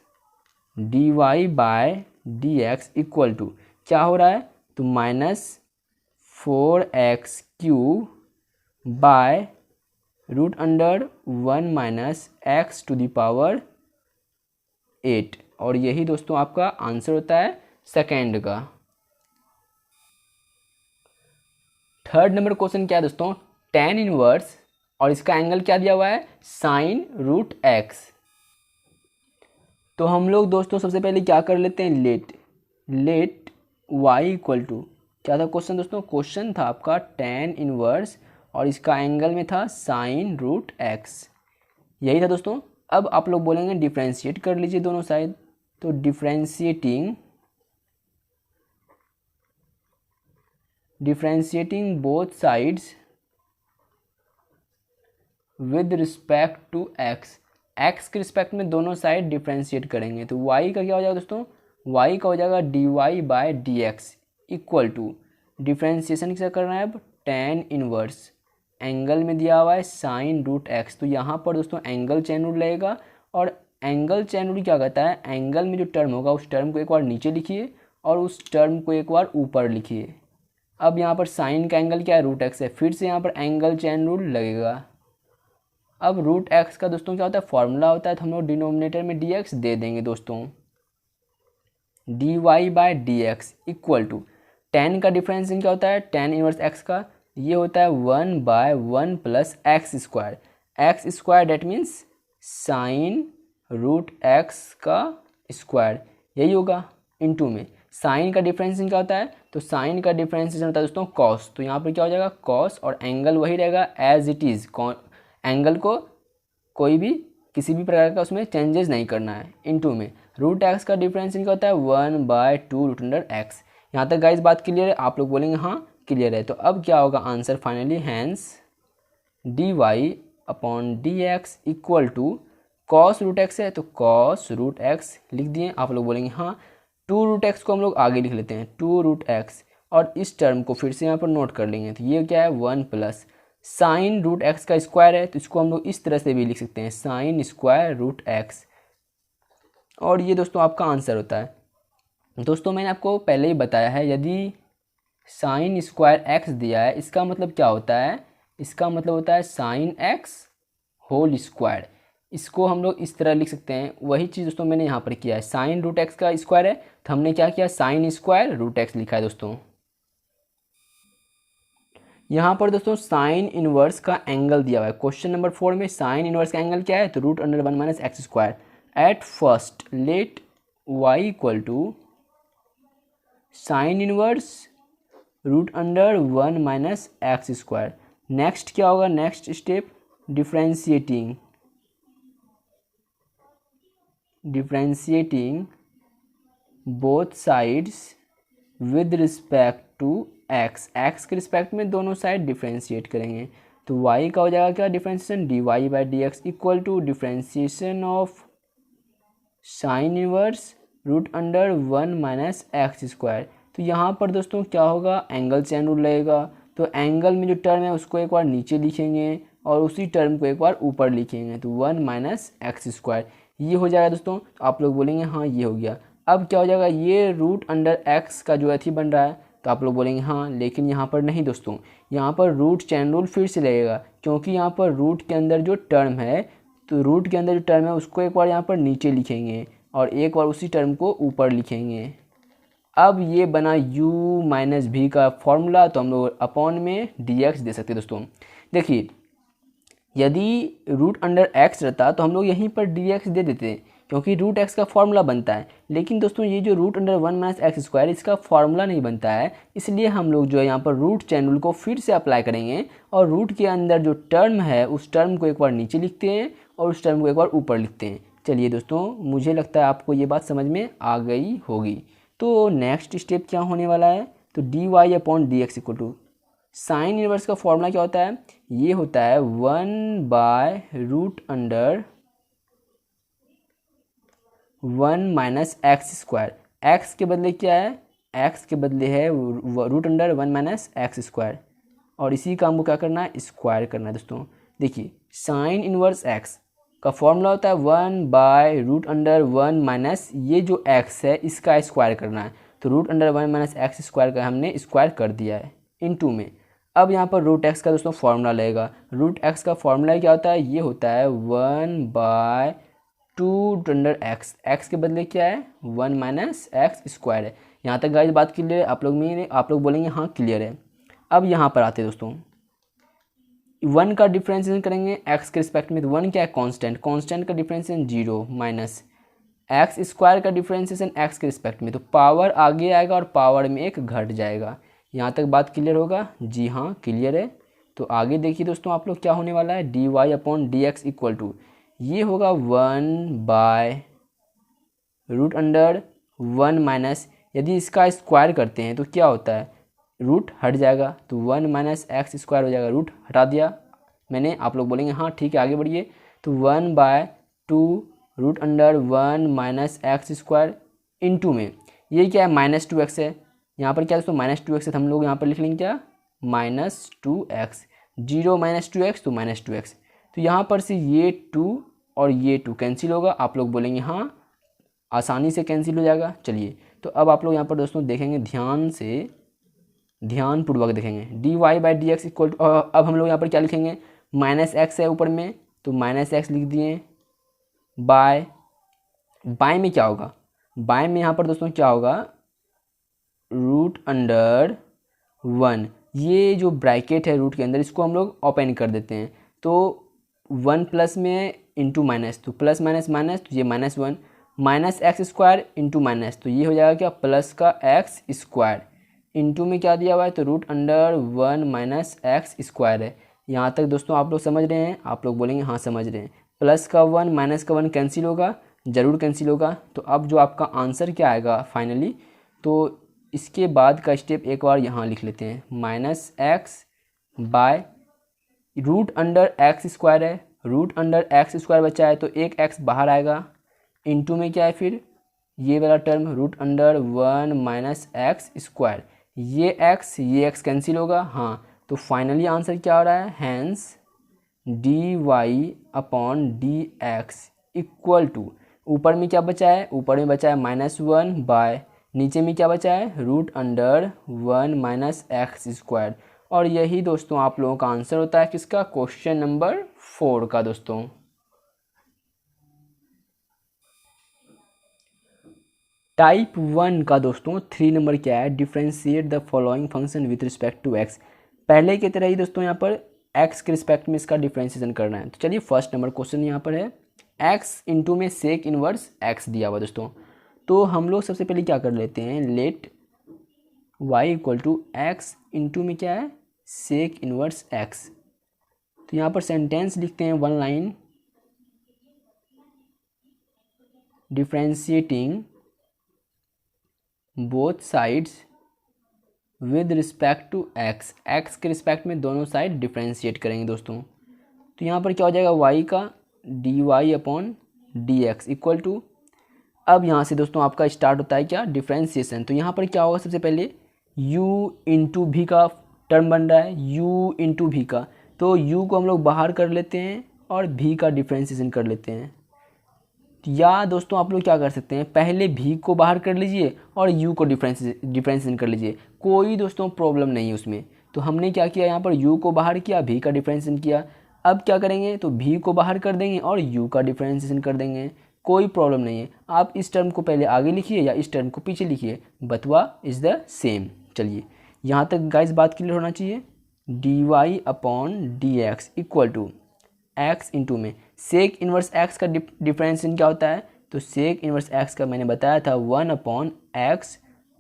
dy by d x equal to क्या हो रहा है, तो -4x³ by √1 - x to the power 8, और यही दोस्तों आपका आंसर होता है सेकेंड का। थर्ड नंबर क्वेश्चन क्या है दोस्तों, tan इनवर्स और इसका एंगल क्या दिया हुआ है, sin√x। तो हम लोग दोस्तों सबसे पहले क्या कर लेते हैं, लेट y इक्वल टू क्या था क्वेश्चन दोस्तों, क्वेश्चन था आपका tan इनवर्स और इसका एंगल में था sin√x, यही था दोस्तों। अब आप लोग बोलेंगे डिफ्रेंशिएट कर लीजिए दोनों साइड, तो differentiating differentiating both sides with respect to x, x के रिस्पेक्ट में दोनों साइड डिफ्रेंशिएट करेंगे तो y का क्या हो जाएगा दोस्तों, y का हो जाएगा dy by d x equal to differentiation किसका करना है अब, tan इनवर्स एंगल में दिया हुआ है साइन रूट एक्स, तो यहाँ पर दोस्तों एंगल चेन रूल लगेगा और एंगल चेन रूल क्या कहता है, एंगल में जो टर्म होगा उस टर्म को एक बार नीचे लिखिए और उस टर्म को एक बार ऊपर लिखिए। अब यहाँ पर साइन का एंगल क्या है, रूट एक्स है, फिर से यहाँ पर एंगल चेन रूल लगेगा। अब रूट एक्स का दोस्तों क्या होता है, फॉर्मूला होता है, तो हम लोग डिनोमिनेटर में डी एक्स दे देंगे दोस्तों, d y by d x equal to tan का डिफरेंस क्या होता है, टेन इनवर्स एक्स का ये होता है 1/1 plus x square that means sine root x का स्क्वायर, यही होगा इनटू में साइन का डिफरेंशिएशन क्या होता है, तो साइन का डिफरेंशिएशन होता है दोस्तों कॉस, तो यहाँ पर क्या हो जाएगा कॉस और एंगल वही रहेगा एज इट इज़, एंगल को कोई भी किसी भी प्रकार का उसमें चेंजेस नहीं करना है, इनटू में रूट एक्स का डिफरेंशिएशन क्या होता है 1/2 रूट अंडर एक्स। यहाँ तक गाइस बात क्लियर है, आप लोग बोलेंगे हाँ क्लियर है, तो अब क्या होगा answer finally, hence d y upon d x equal to cos root x है तो कॉस रूट एक्स लिख दिए, आप लोग बोलेंगे हाँ, 2 रूट एक्स को हम लोग आगे लिख लेते हैं 2 रूट एक्स और इस टर्म को फिर से यहाँ पर नोट कर लेंगे, तो ये क्या है 1 प्लस साइन रूट एक्स का स्क्वायर है, तो इसको हम लोग इस तरह से भी लिख सकते हैं साइन स्क्वायर रूट एक्स, और ये दोस्तों आपका आंसर होता है। दोस्तों मैंने आपको पहले ही बताया है, यदि साइन स्क्वायर एक्स दिया है इसका मतलब क्या होता है, इसका मतलब होता है साइन एक्स होल स्क्वायर, इसको हम लोग इस तरह लिख सकते हैं, वही चीज़ दोस्तों मैंने यहाँ पर किया है, साइन रूट एक्स का स्क्वायर है तो हमने क्या किया साइन स्क्वायर रूट एक्स लिखा है दोस्तों। यहाँ पर दोस्तों साइन इनवर्स का एंगल दिया हुआ है, क्वेश्चन नंबर 4 में साइन इनवर्स का एंगल क्या है, तो root under 1 minus x square. At first let y equal to sine inverse root under 1 minus x square. Next क्या होगा, next step differentiating both sides with respect to x, x के respect में दोनों side differentiate करेंगे, तो y का हो जाएगा क्या differentiation d y by d x equal to differentiation of sine inverse root under 1 minus x square. तो यहाँ पर दोस्तों क्या होगा, एंगल चेन रूल लगेगा, तो एंगल में जो टर्म है उसको एक बार नीचे लिखेंगे और उसी टर्म को एक बार ऊपर लिखेंगे, तो 1 माइनस एक्स स्क्वायर ये हो जाएगा दोस्तों, तो आप लोग बोलेंगे हाँ ये हो गया। अब क्या हो जाएगा, ये रूट अंडर एक्स का जो अथी बन रहा है, तो आप लोग बोलेंगे हाँ, लेकिन यहाँ पर नहीं दोस्तों, यहाँ पर रूट चेन रूल फिर से लगेगा, क्योंकि यहाँ पर रूट के अंदर जो टर्म है, तो रूट के अंदर जो टर्म है उसको एक बार यहाँ पर नीचे लिखेंगे और एक बार उसी टर्म को ऊपर लिखेंगे। अब ये बना u माइनस भी का फॉर्मूला, तो हम लोग अपॉन में dx दे सकते हैं दोस्तों। देखिए यदि रूट अंडर x रहता तो हम लोग यहीं पर dx दे देते, क्योंकि रूट x का फॉर्मूला बनता है, लेकिन दोस्तों ये जो root under 1 minus x square इसका फॉर्मूला नहीं बनता है, इसलिए हम लोग जो है यहाँ पर रूट चेन रूल को फिर से अप्लाई करेंगे और रूट के अंदर जो टर्म है उस टर्म को एक बार नीचे लिखते हैं और उस टर्म को एक बार ऊपर लिखते हैं। चलिए दोस्तों, मुझे लगता है आपको ये बात समझ में आ गई होगी। तो नेक्स्ट स्टेप क्या होने वाला है, तो d y upon d x equal to sine inverse का फॉर्मूला क्या होता है, ये होता है 1/रूट under 1 minus x square. X के बदले क्या है, एक्स के बदले है root under 1 minus x square, और इसी काम को क्या करना है, स्क्वायर करना है दोस्तों। देखिए साइन इनवर्स एक्स का फॉर्मूला होता है 1/रूट अंडर 1 माइनस ये जो एक्स है इसका स्क्वायर करना है, तो root under 1 minus x square का हमने स्क्वायर कर दिया है इनटू में। अब यहाँ पर रूट एक्स का दोस्तों फॉर्मूला लगेगा, रूट एक्स का फॉर्मूला क्या होता है, ये होता है 1/2 रूट अंडर एक्स, एक्स के बदले क्या है 1 माइनस एक्स स्क्वायर है। यहाँ तक गाइस बात क्लियर है, आप लोग बोलेंगे हाँ क्लियर है। अब यहाँ पर आते हैं दोस्तों, 1 का डिफ्रेंशिएशन करेंगे एक्स के रिस्पेक्ट में, तो 1 क्या है कांस्टेंट, कांस्टेंट का डिफ्रेंशिएशन 0 माइनस एक्स स्क्वायर का डिफ्रेंशिएशन एक्स के रिस्पेक्ट में, तो पावर आगे आएगा और पावर में एक घट जाएगा। यहाँ तक बात क्लियर होगा, जी हाँ क्लियर है। तो आगे देखिए दोस्तों, आप लोग क्या होने वाला है, d y upon d x equal to ये होगा 1/रूट अंडर 1 माइनस, यदि इसका स्क्वायर करते हैं तो क्या होता है रूट हट जाएगा तो 1 माइनस एक्स स्क्वायर हो जाएगा, रूट हटा दिया मैंने। आप लोग बोलेंगे हाँ ठीक है आगे बढ़िए। तो 1/2 root under 1 minus x square into में ये क्या है -2x है, यहाँ पर क्या दोस्तों -2x है, तो हम लोग यहाँ पर लिख लेंगे क्या -2x, 0 - 2x तो -2x। तो यहाँ पर से ये 2 और ये 2 कैंसिल होगा, आप लोग बोलेंगे हाँ आसानी से कैंसिल हो जाएगा। चलिए तो अब आप लोग यहाँ पर दोस्तों देखेंगे ध्यानपूर्वक देखेंगे, dy/dx इक्वल टू, अब हम लोग यहाँ पर क्या लिखेंगे -x है ऊपर में तो -x लिख दिए, बाय में क्या होगा, बाय में यहाँ पर दोस्तों क्या होगा रूट अंडर 1, ये जो ब्रैकेट है रूट के अंदर इसको हम लोग ओपन कर देते हैं। तो 1 प्लस में इंटू माइनस, तो प्लस माइनस माइनस तो ये -1 minus x square into minus, तो ये हो जाएगा क्या प्लस का एक्स स्क्वायर, इंटू में क्या दिया हुआ है तो root under 1 minus x square है। यहाँ तक दोस्तों आप लोग समझ रहे हैं, आप लोग बोलेंगे हाँ समझ रहे हैं। प्लस का 1 माइनस का 1 कैंसिल होगा, ज़रूर कैंसिल होगा। तो अब जो आपका आंसर क्या आएगा फाइनली, तो इसके बाद का स्टेप एक बार यहाँ लिख लेते हैं, -x root under x square है, रूट अंडर एक्स स्क्वायर बचा है तो एक x बाहर आएगा, इंटू में क्या है फिर ये वाला term root under 1 minus x square, ये x कैंसिल होगा हाँ। तो फाइनली आंसर क्या हो रहा है, हैंस dy/dx इक्वल टू, ऊपर में क्या बचा है, ऊपर में बचा है -1 बाय, नीचे में क्या बचा है root under 1 minus x square. और यही दोस्तों आप लोगों का आंसर होता है किसका, क्वेश्चन नंबर 4 का दोस्तों। टाइप 1 का दोस्तों 3 नंबर क्या है, differentiate the following function with respect to x। पहले की तरह ही दोस्तों यहाँ पर x के रिस्पेक्ट में इसका डिफ्रेंशिएशन करना है। तो चलिए फर्स्ट नंबर क्वेश्चन यहाँ पर है x इंटू में सेक इनवर्स x दिया हुआ दोस्तों। तो हम लोग सबसे पहले क्या कर लेते हैं, let y equal to x into में क्या है सेक इनवर्स x। तो यहाँ पर सेंटेंस लिखते हैं 1 line, differentiating both sides with respect to x, x के रिस्पेक्ट में दोनों साइड डिफ्रेंशिएट करेंगे दोस्तों। तो यहाँ पर क्या हो जाएगा y का dy/dx इक्वल टू, अब यहाँ से दोस्तों आपका स्टार्ट होता है क्या डिफ्रेंशिएशन। तो यहाँ पर क्या होगा सबसे पहले u इंटू भी का टर्म बन रहा है, u इंटू भी का, तो u को हम लोग बाहर कर लेते हैं और v का डिफ्रेंशिएशन कर लेते हैं। या दोस्तों आप लोग क्या कर सकते हैं, पहले v को बाहर कर लीजिए और u को डिफ्रेंशिएशन कर लीजिए, कोई दोस्तों प्रॉब्लम नहीं है उसमें। तो हमने क्या किया यहाँ पर u को बाहर किया, v का डिफ्रेंशिएशन किया। अब क्या करेंगे तो v को बाहर कर देंगे और u का डिफ्रेंशिएशन कर देंगे, कोई प्रॉब्लम नहीं है। आप इस टर्म को पहले आगे लिखिए या इस टर्म को पीछे लिखिए, बतवा इज़ द सेम। चलिए यहाँ तक गाइस बात क्लियर होना चाहिए। dy/dx equal to x into में सेक इनवर्स x का डिफरेंशिएशन क्या होता है, तो सेक इनवर्स x का मैंने बताया था 1/x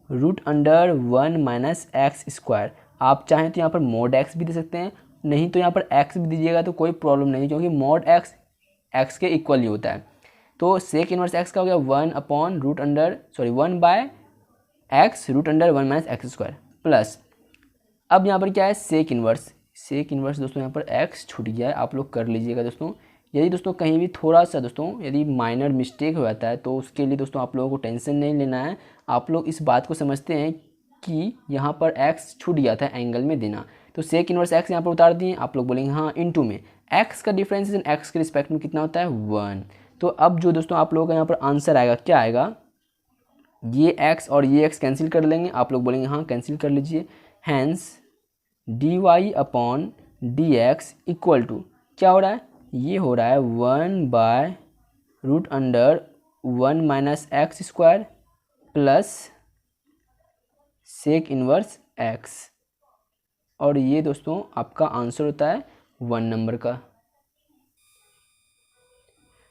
root under 1 minus x square. आप चाहें तो यहाँ पर मोड x भी दे सकते हैं, नहीं तो यहाँ पर x भी दीजिएगा तो कोई प्रॉब्लम नहीं, क्योंकि मोड x के इक्वल ही होता है। तो सेक इनवर्स x का हो गया 1/x root under 1 minus x square plus, अब यहाँ पर क्या है सेक इनवर्स दोस्तों यहाँ पर x छूट गया है, आप लोग कर लीजिएगा दोस्तों। यदि दोस्तों कहीं भी थोड़ा सा दोस्तों यदि माइनर मिस्टेक हो जाता है तो उसके लिए दोस्तों आप लोगों को टेंशन नहीं लेना है। आप लोग इस बात को समझते हैं कि यहाँ पर x छूट गया था एंगल में देना, तो सेक इनवर्स x यहाँ पर उतार दिए। आप लोग बोलेंगे हाँ इंटू में x का डिफरेंशिएशन x के रिस्पेक्ट में कितना होता है 1। तो अब जो दोस्तों आप लोगों का यहाँ पर आंसर आएगा क्या आएगा, ये x और ये x कैंसिल कर लेंगे। आप लोग बोलेंगे हाँ कैंसिल कर लीजिए, हैंस dy/dx इक्वल टू क्या हो रहा है, ये हो रहा है 1/√1 minus x square plus sec inverse x, और ये दोस्तों आपका आंसर होता है 1 नंबर का।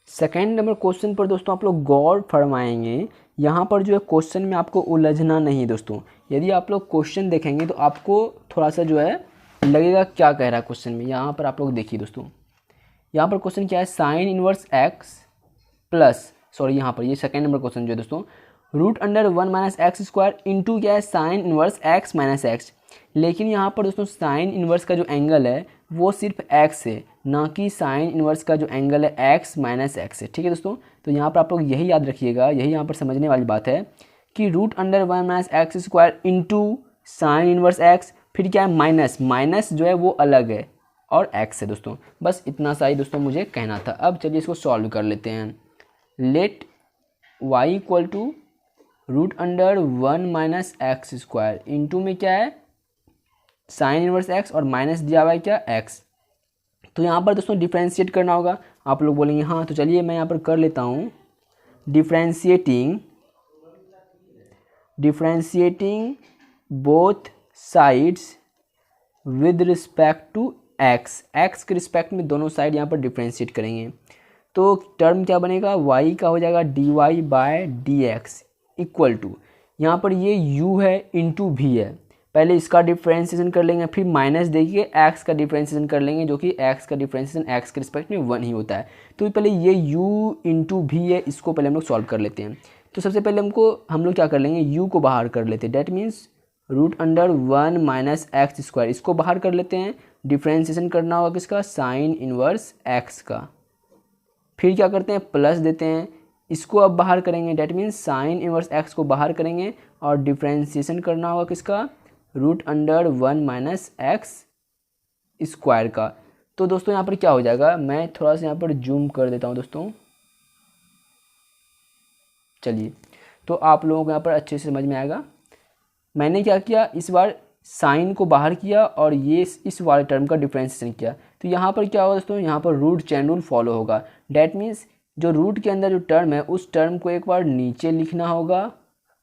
सेकेंड नंबर क्वेश्चन पर दोस्तों आप लोग गौर फरमाएंगे, यहाँ पर जो है क्वेश्चन में आपको उलझना नहीं दोस्तों। यदि आप लोग क्वेश्चन देखेंगे तो आपको थोड़ा सा जो है लगेगा क्या कह रहा है क्वेश्चन में। यहाँ पर आप लोग देखिए दोस्तों, यहाँ पर क्वेश्चन क्या है sine inverse x plus, sorry यहाँ पर ये सेकेंड नंबर क्वेश्चन जो है दोस्तों √1 माइनस एक्स स्क्वायर इंटू क्या है sine inverse x minus x. लेकिन यहाँ पर दोस्तों साइन इन्वर्स का जो एंगल है वो सिर्फ एक्स है, ना कि साइन इन्वर्स का जो एंगल है एक्स माइनस एक्स है। ठीक है दोस्तों, तो यहाँ पर आप लोग यही याद रखिएगा, यही यहाँ पर समझने वाली बात है कि root under 1 minus x square into sine inverse x, फिर क्या है माइनस, माइनस जो है वो अलग है और एक्स है दोस्तों। बस इतना सा ही दोस्तों मुझे कहना था। अब चलिए इसको सॉल्व कर लेते हैं। Let y equal to root under 1 minus x square into में क्या है साइन इनवर्स एक्स और माइनस दिया हुआ है क्या एक्स। तो यहाँ पर दोस्तों डिफ्रेंशिएट करना होगा। आप लोग बोलेंगे हाँ, तो चलिए मैं यहाँ पर कर लेता हूँ। Differentiating both sides with respect to x, x के रिस्पेक्ट में दोनों साइड यहाँ पर डिफ्रेंशिएट करेंगे। तो टर्म क्या बनेगा, y का हो जाएगा dy by d x equal to, यहाँ पर ये u है इंटू भी है, पहले इसका डिफ्रेंशिएशन कर लेंगे, फिर माइनस देखिए x का डिफ्रेंशिएशन कर लेंगे, जो कि x का डिफ्रेंशिएशन x के रिस्पेक्ट में 1 ही होता है। तो पहले ये u इंटू भी है, इसको पहले हम लोग सॉल्व कर लेते हैं। तो सबसे पहले हम लोग क्या कर लेंगे, u को बाहर कर लेते हैं, that means root under 1 minus x square, इसको बाहर कर लेते हैं। डिफ्रेंशिएशन करना होगा किसका, साइन इनवर्स x का। फिर क्या करते हैं, प्लस देते हैं, इसको अब बाहर करेंगे, that means sine inverse x को बाहर करेंगे और डिफ्रेंशिएशन करना होगा किसका, root under 1 minus x square का। तो दोस्तों यहाँ पर क्या हो जाएगा, मैं थोड़ा सा यहाँ पर जूम कर देता हूँ दोस्तों। चलिए, तो आप लोगों को यहाँ पर अच्छे से समझ में आएगा। मैंने क्या किया, इस बार साइन को बाहर किया और ये इस वाले टर्म का डिफ्रेंशिएशन किया। तो यहाँ पर क्या होगा दोस्तों, यहाँ पर रूट चेन रूल फॉलो होगा। डैट मीन्स जो रूट के अंदर जो टर्म है उस टर्म को एक बार नीचे लिखना होगा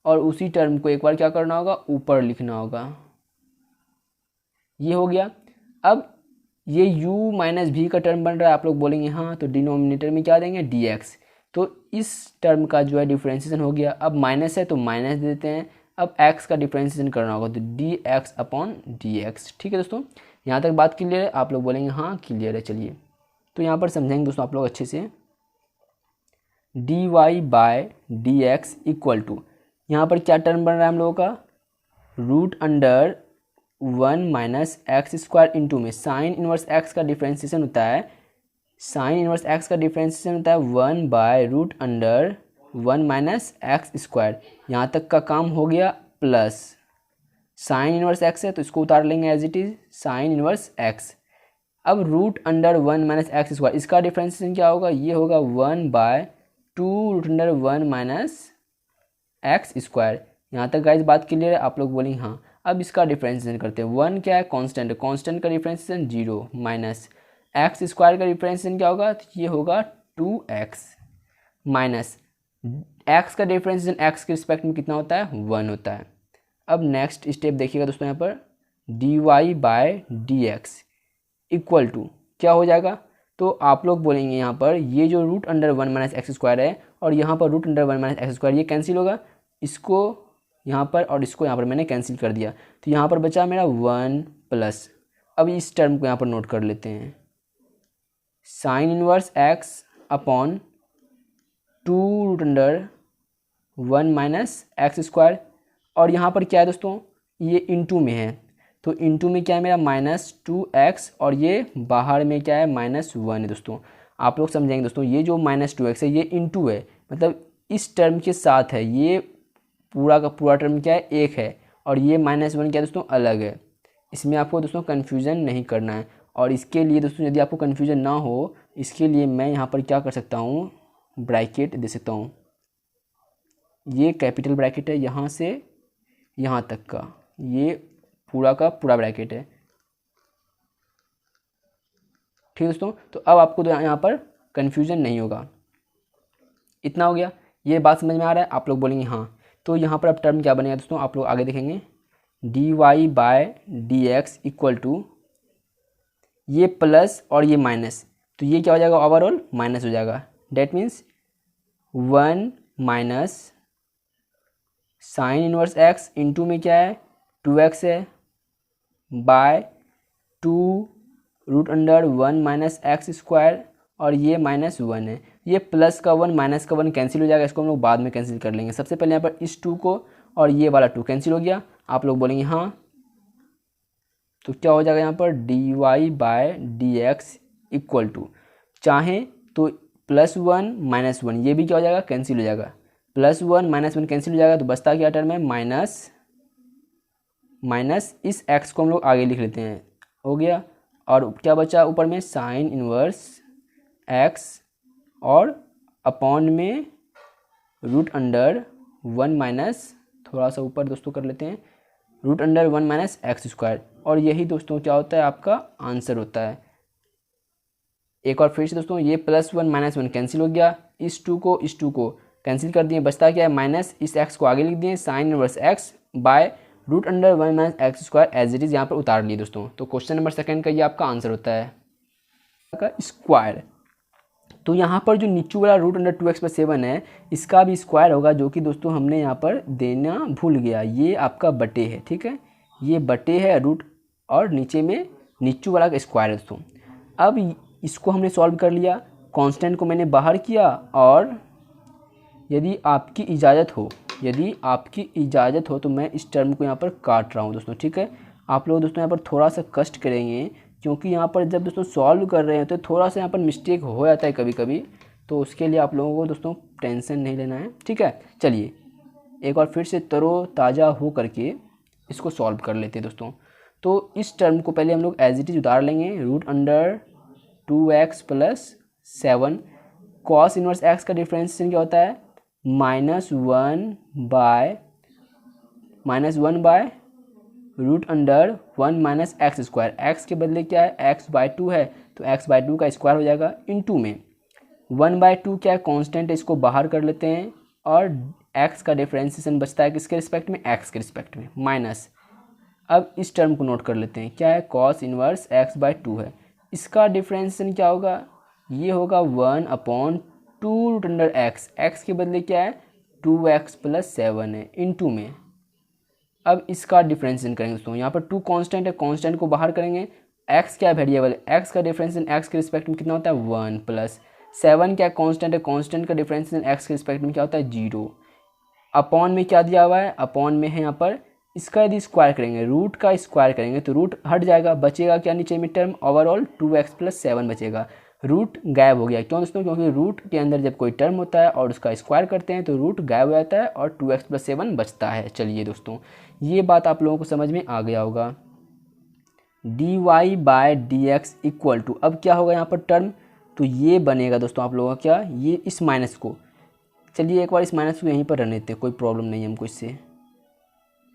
और उसी टर्म को एक बार क्या करना होगा, ऊपर लिखना होगा। ये हो गया। अब ये u माइनस भी का टर्म बन रहा है, आप लोग बोलेंगे हाँ, तो डिनोमिनेटर में क्या देंगे, dx। तो इस टर्म का जो है डिफ्रेंशिएशन हो गया। अब माइनस है तो माइनस दे देते हैं। अब x का डिफ्रेंशिएशन करना होगा तो dx अपॉन dx। ठीक है दोस्तों, यहाँ तक बात क्लियर है, आप लोग बोलेंगे हाँ क्लियर है। चलिए तो यहाँ पर समझेंगे दोस्तों आप लोग अच्छे से। dy by dx equal to, यहाँ पर क्या टर्म बन रहा है हम लोगों का, root under 1 minus x square into में साइन इनवर्स एक्स का डिफ्रेंशिएशन होता है, साइन इनवर्स एक्स का डिफ्रेंशिएशन होता है 1 by root under 1 minus x square. यहाँ तक का काम हो गया। प्लस साइन इनवर्स एक्स है तो इसको उतार लेंगे as it is sine inverse x. अब root under 1 minus x square, इसका डिफ्रेंशिएशन क्या होगा, ये होगा 1 by 2 root under 1 minus x square. यहाँ तक गाइस बात क्लियर है, आप लोग बोलेंगे हाँ। अब इसका डिफ्रेंशिएशन करते हैं। 1 क्या है, कांस्टेंट है, कांस्टेंट का डिफ्रेंशिएशन 0 माइनस एक्स स्क्वायर का डिफ्रेंशिएशन क्या होगा, तो ये होगा 2x माइनस एक्स का डिफ्रेंशिएशन एक्स के रिस्पेक्ट में कितना होता है, 1 होता है। अब नेक्स्ट स्टेप देखिएगा दोस्तों, यहाँ पर dy by dx equal to क्या हो जाएगा, तो आप लोग बोलेंगे यहाँ पर ये जो root under 1 minus x square है और यहाँ पर root under 1 minus x square, ये कैंसिल होगा, इसको यहाँ पर और इसको यहाँ पर मैंने कैंसिल कर दिया। तो यहाँ पर बचा मेरा 1 प्लस, अब इस टर्म को यहाँ पर नोट कर लेते हैं, sine inverse x upon 2 root under 1 minus x square. और यहाँ पर क्या है दोस्तों, ये इंटू में है, तो इंटू में क्या है मेरा -2x और ये बाहर में क्या है -1 है दोस्तों। आप लोग समझेंगे दोस्तों, ये जो -2x है ये इंटू है, मतलब इस टर्म के साथ है, ये पूरा का पूरा टर्म क्या है, एक है, और ये -1 क्या है दोस्तों, अलग है। इसमें आपको दोस्तों कन्फ्यूज़न नहीं करना है। और इसके लिए दोस्तों यदि आपको कन्फ्यूज़न ना हो, इसके लिए मैं यहाँ पर क्या कर सकता हूँ, ब्रैकेट दे सकता हूँ। ये कैपिटल ब्रैकेट है, यहाँ से यहाँ तक का, ये पूरा का पूरा ब्रैकेट है। ठीक दोस्तों, तो अब आपको तो यहाँ पर कन्फ्यूज़न नहीं होगा। इतना हो गया, ये बात समझ में आ रहा है, आप लोग बोलेंगे हाँ। तो यहाँ पर अब टर्म क्या बनेगा दोस्तों, आप लोग आगे देखेंगे, dy by dx equal to ये प्लस और ये माइनस, तो ये क्या हो जाएगा, ओवरऑल माइनस हो जाएगा। That means 1 minus sine inverse x into में क्या है 2x है by 2 root under 1 minus x square, और ये -1 है। ये प्लस का 1 माइनस का 1 कैंसिल हो जाएगा, इसको हम लोग बाद में कैंसिल कर लेंगे। सबसे पहले यहाँ पर इस 2 को और ये वाला 2 कैंसिल हो गया। आप लोग बोलेंगे हाँ, तो क्या हो जाएगा यहाँ पर dy/dx इक्वल टू, चाहें तो +1 -1, ये भी क्या हो जाएगा, कैंसिल हो जाएगा। +1 -1 कैंसिल हो जाएगा, तो बचता क्या टर्म है, माइनस इस x को हम लोग आगे लिख लेते हैं, हो गया। और क्या बचा ऊपर में, साइन इनवर्स x, और अपॉन में √1 माइनस, थोड़ा सा ऊपर दोस्तों कर लेते हैं, √1 माइनस x²। और यही दोस्तों क्या होता है, आपका आंसर होता है। एक और फिर से दोस्तों, ये +1 -1 कैंसिल हो गया, इस टू को कैंसिल कर दिए, बचता क्या है, माइनस इस x को आगे लिख दिए, sine inverse x by √1 minus x² as it is यहाँ पर उतार लिए दोस्तों। तो क्वेश्चन नंबर 2 का ये आपका आंसर होता है का स्क्वायर। तो यहाँ पर जो नीचू वाला √2x/7 है, इसका भी स्क्वायर होगा, जो कि दोस्तों हमने यहाँ पर देना भूल गया। ये आपका बटे है, ठीक है, ये बटे है रूट, और नीचे में नीचू वाला का स्क्वायर है दोस्तों। अब इसको हमने सॉल्व कर लिया, कांस्टेंट को मैंने बाहर किया, और यदि आपकी इजाज़त हो तो मैं इस टर्म को यहाँ पर काट रहा हूँ दोस्तों, ठीक है। आप लोग दोस्तों यहाँ पर थोड़ा सा कष्ट करेंगे, क्योंकि यहाँ पर जब दोस्तों सॉल्व कर रहे हैं तो थोड़ा सा यहाँ पर मिस्टेक हो जाता है कभी कभी, तो उसके लिए आप लोगों को दोस्तों टेंशन नहीं लेना है, ठीक है। चलिए एक बार फिर से तरोताज़ा हो करके इसको सॉल्व कर लेते हैं दोस्तों। तो इस टर्म को पहले हम लोग एज इट इज उतार लेंगे, √2x+7, कॉस इनवर्स x का डिफरेंशिएशन क्या होता है, -1 बाय √1 माइनस x²। x के बदले क्या है, x/2 है, तो x/2 का स्क्वायर हो जाएगा, इनटू में 1/2 क्या है, कांस्टेंट है, इसको बाहर कर लेते हैं, और x का डिफरेंशिएशन बचता है किसके रिस्पेक्ट में, x के रिस्पेक्ट में, माइनस। अब इस टर्म को नोट कर लेते हैं, क्या है, कॉस इनवर्स x/2 है, इसका डिफरेंशिएशन क्या होगा, ये होगा 1/2 √x, x के बदले क्या है, 2x+7 है, इनटू में। अब इसका डिफरेंशिएशन करेंगे दोस्तों, यहाँ पर 2 कांस्टेंट है, कांस्टेंट को बाहर करेंगे, x क्या है, वेरिएबल, x का डिफरेंशिएशन x के रिस्पेक्ट में कितना होता है, 1+7 क्या कांस्टेंट है, कांस्टेंट का डिफरेंशिएशन x के रिस्पेक्ट में क्या होता है, 0। अपॉन में क्या दिया हुआ है, अपॉन में है यहाँ पर, इसका यदि स्क्वायर करेंगे, रूट का स्क्वायर करेंगे तो रूट हट जाएगा, बचेगा क्या नीचे में टर्म, ओवरऑल 2x+7 बचेगा, रूट गायब हो गया। क्यों दोस्तों, क्योंकि रूट के अंदर जब कोई टर्म होता है और उसका स्क्वायर करते हैं तो रूट गायब हो जाता है और 2x+7 बचता है। चलिए दोस्तों, ये बात आप लोगों को समझ में आ गया होगा। dy/dx इक्वल टू, अब क्या होगा यहाँ पर टर्म, तो ये बनेगा दोस्तों आप लोगों का क्या, ये इस माइनस को, चलिए एक बार इस माइनस को यहीं पर रहने देते हैं, कोई प्रॉब्लम नहीं है हमको इससे।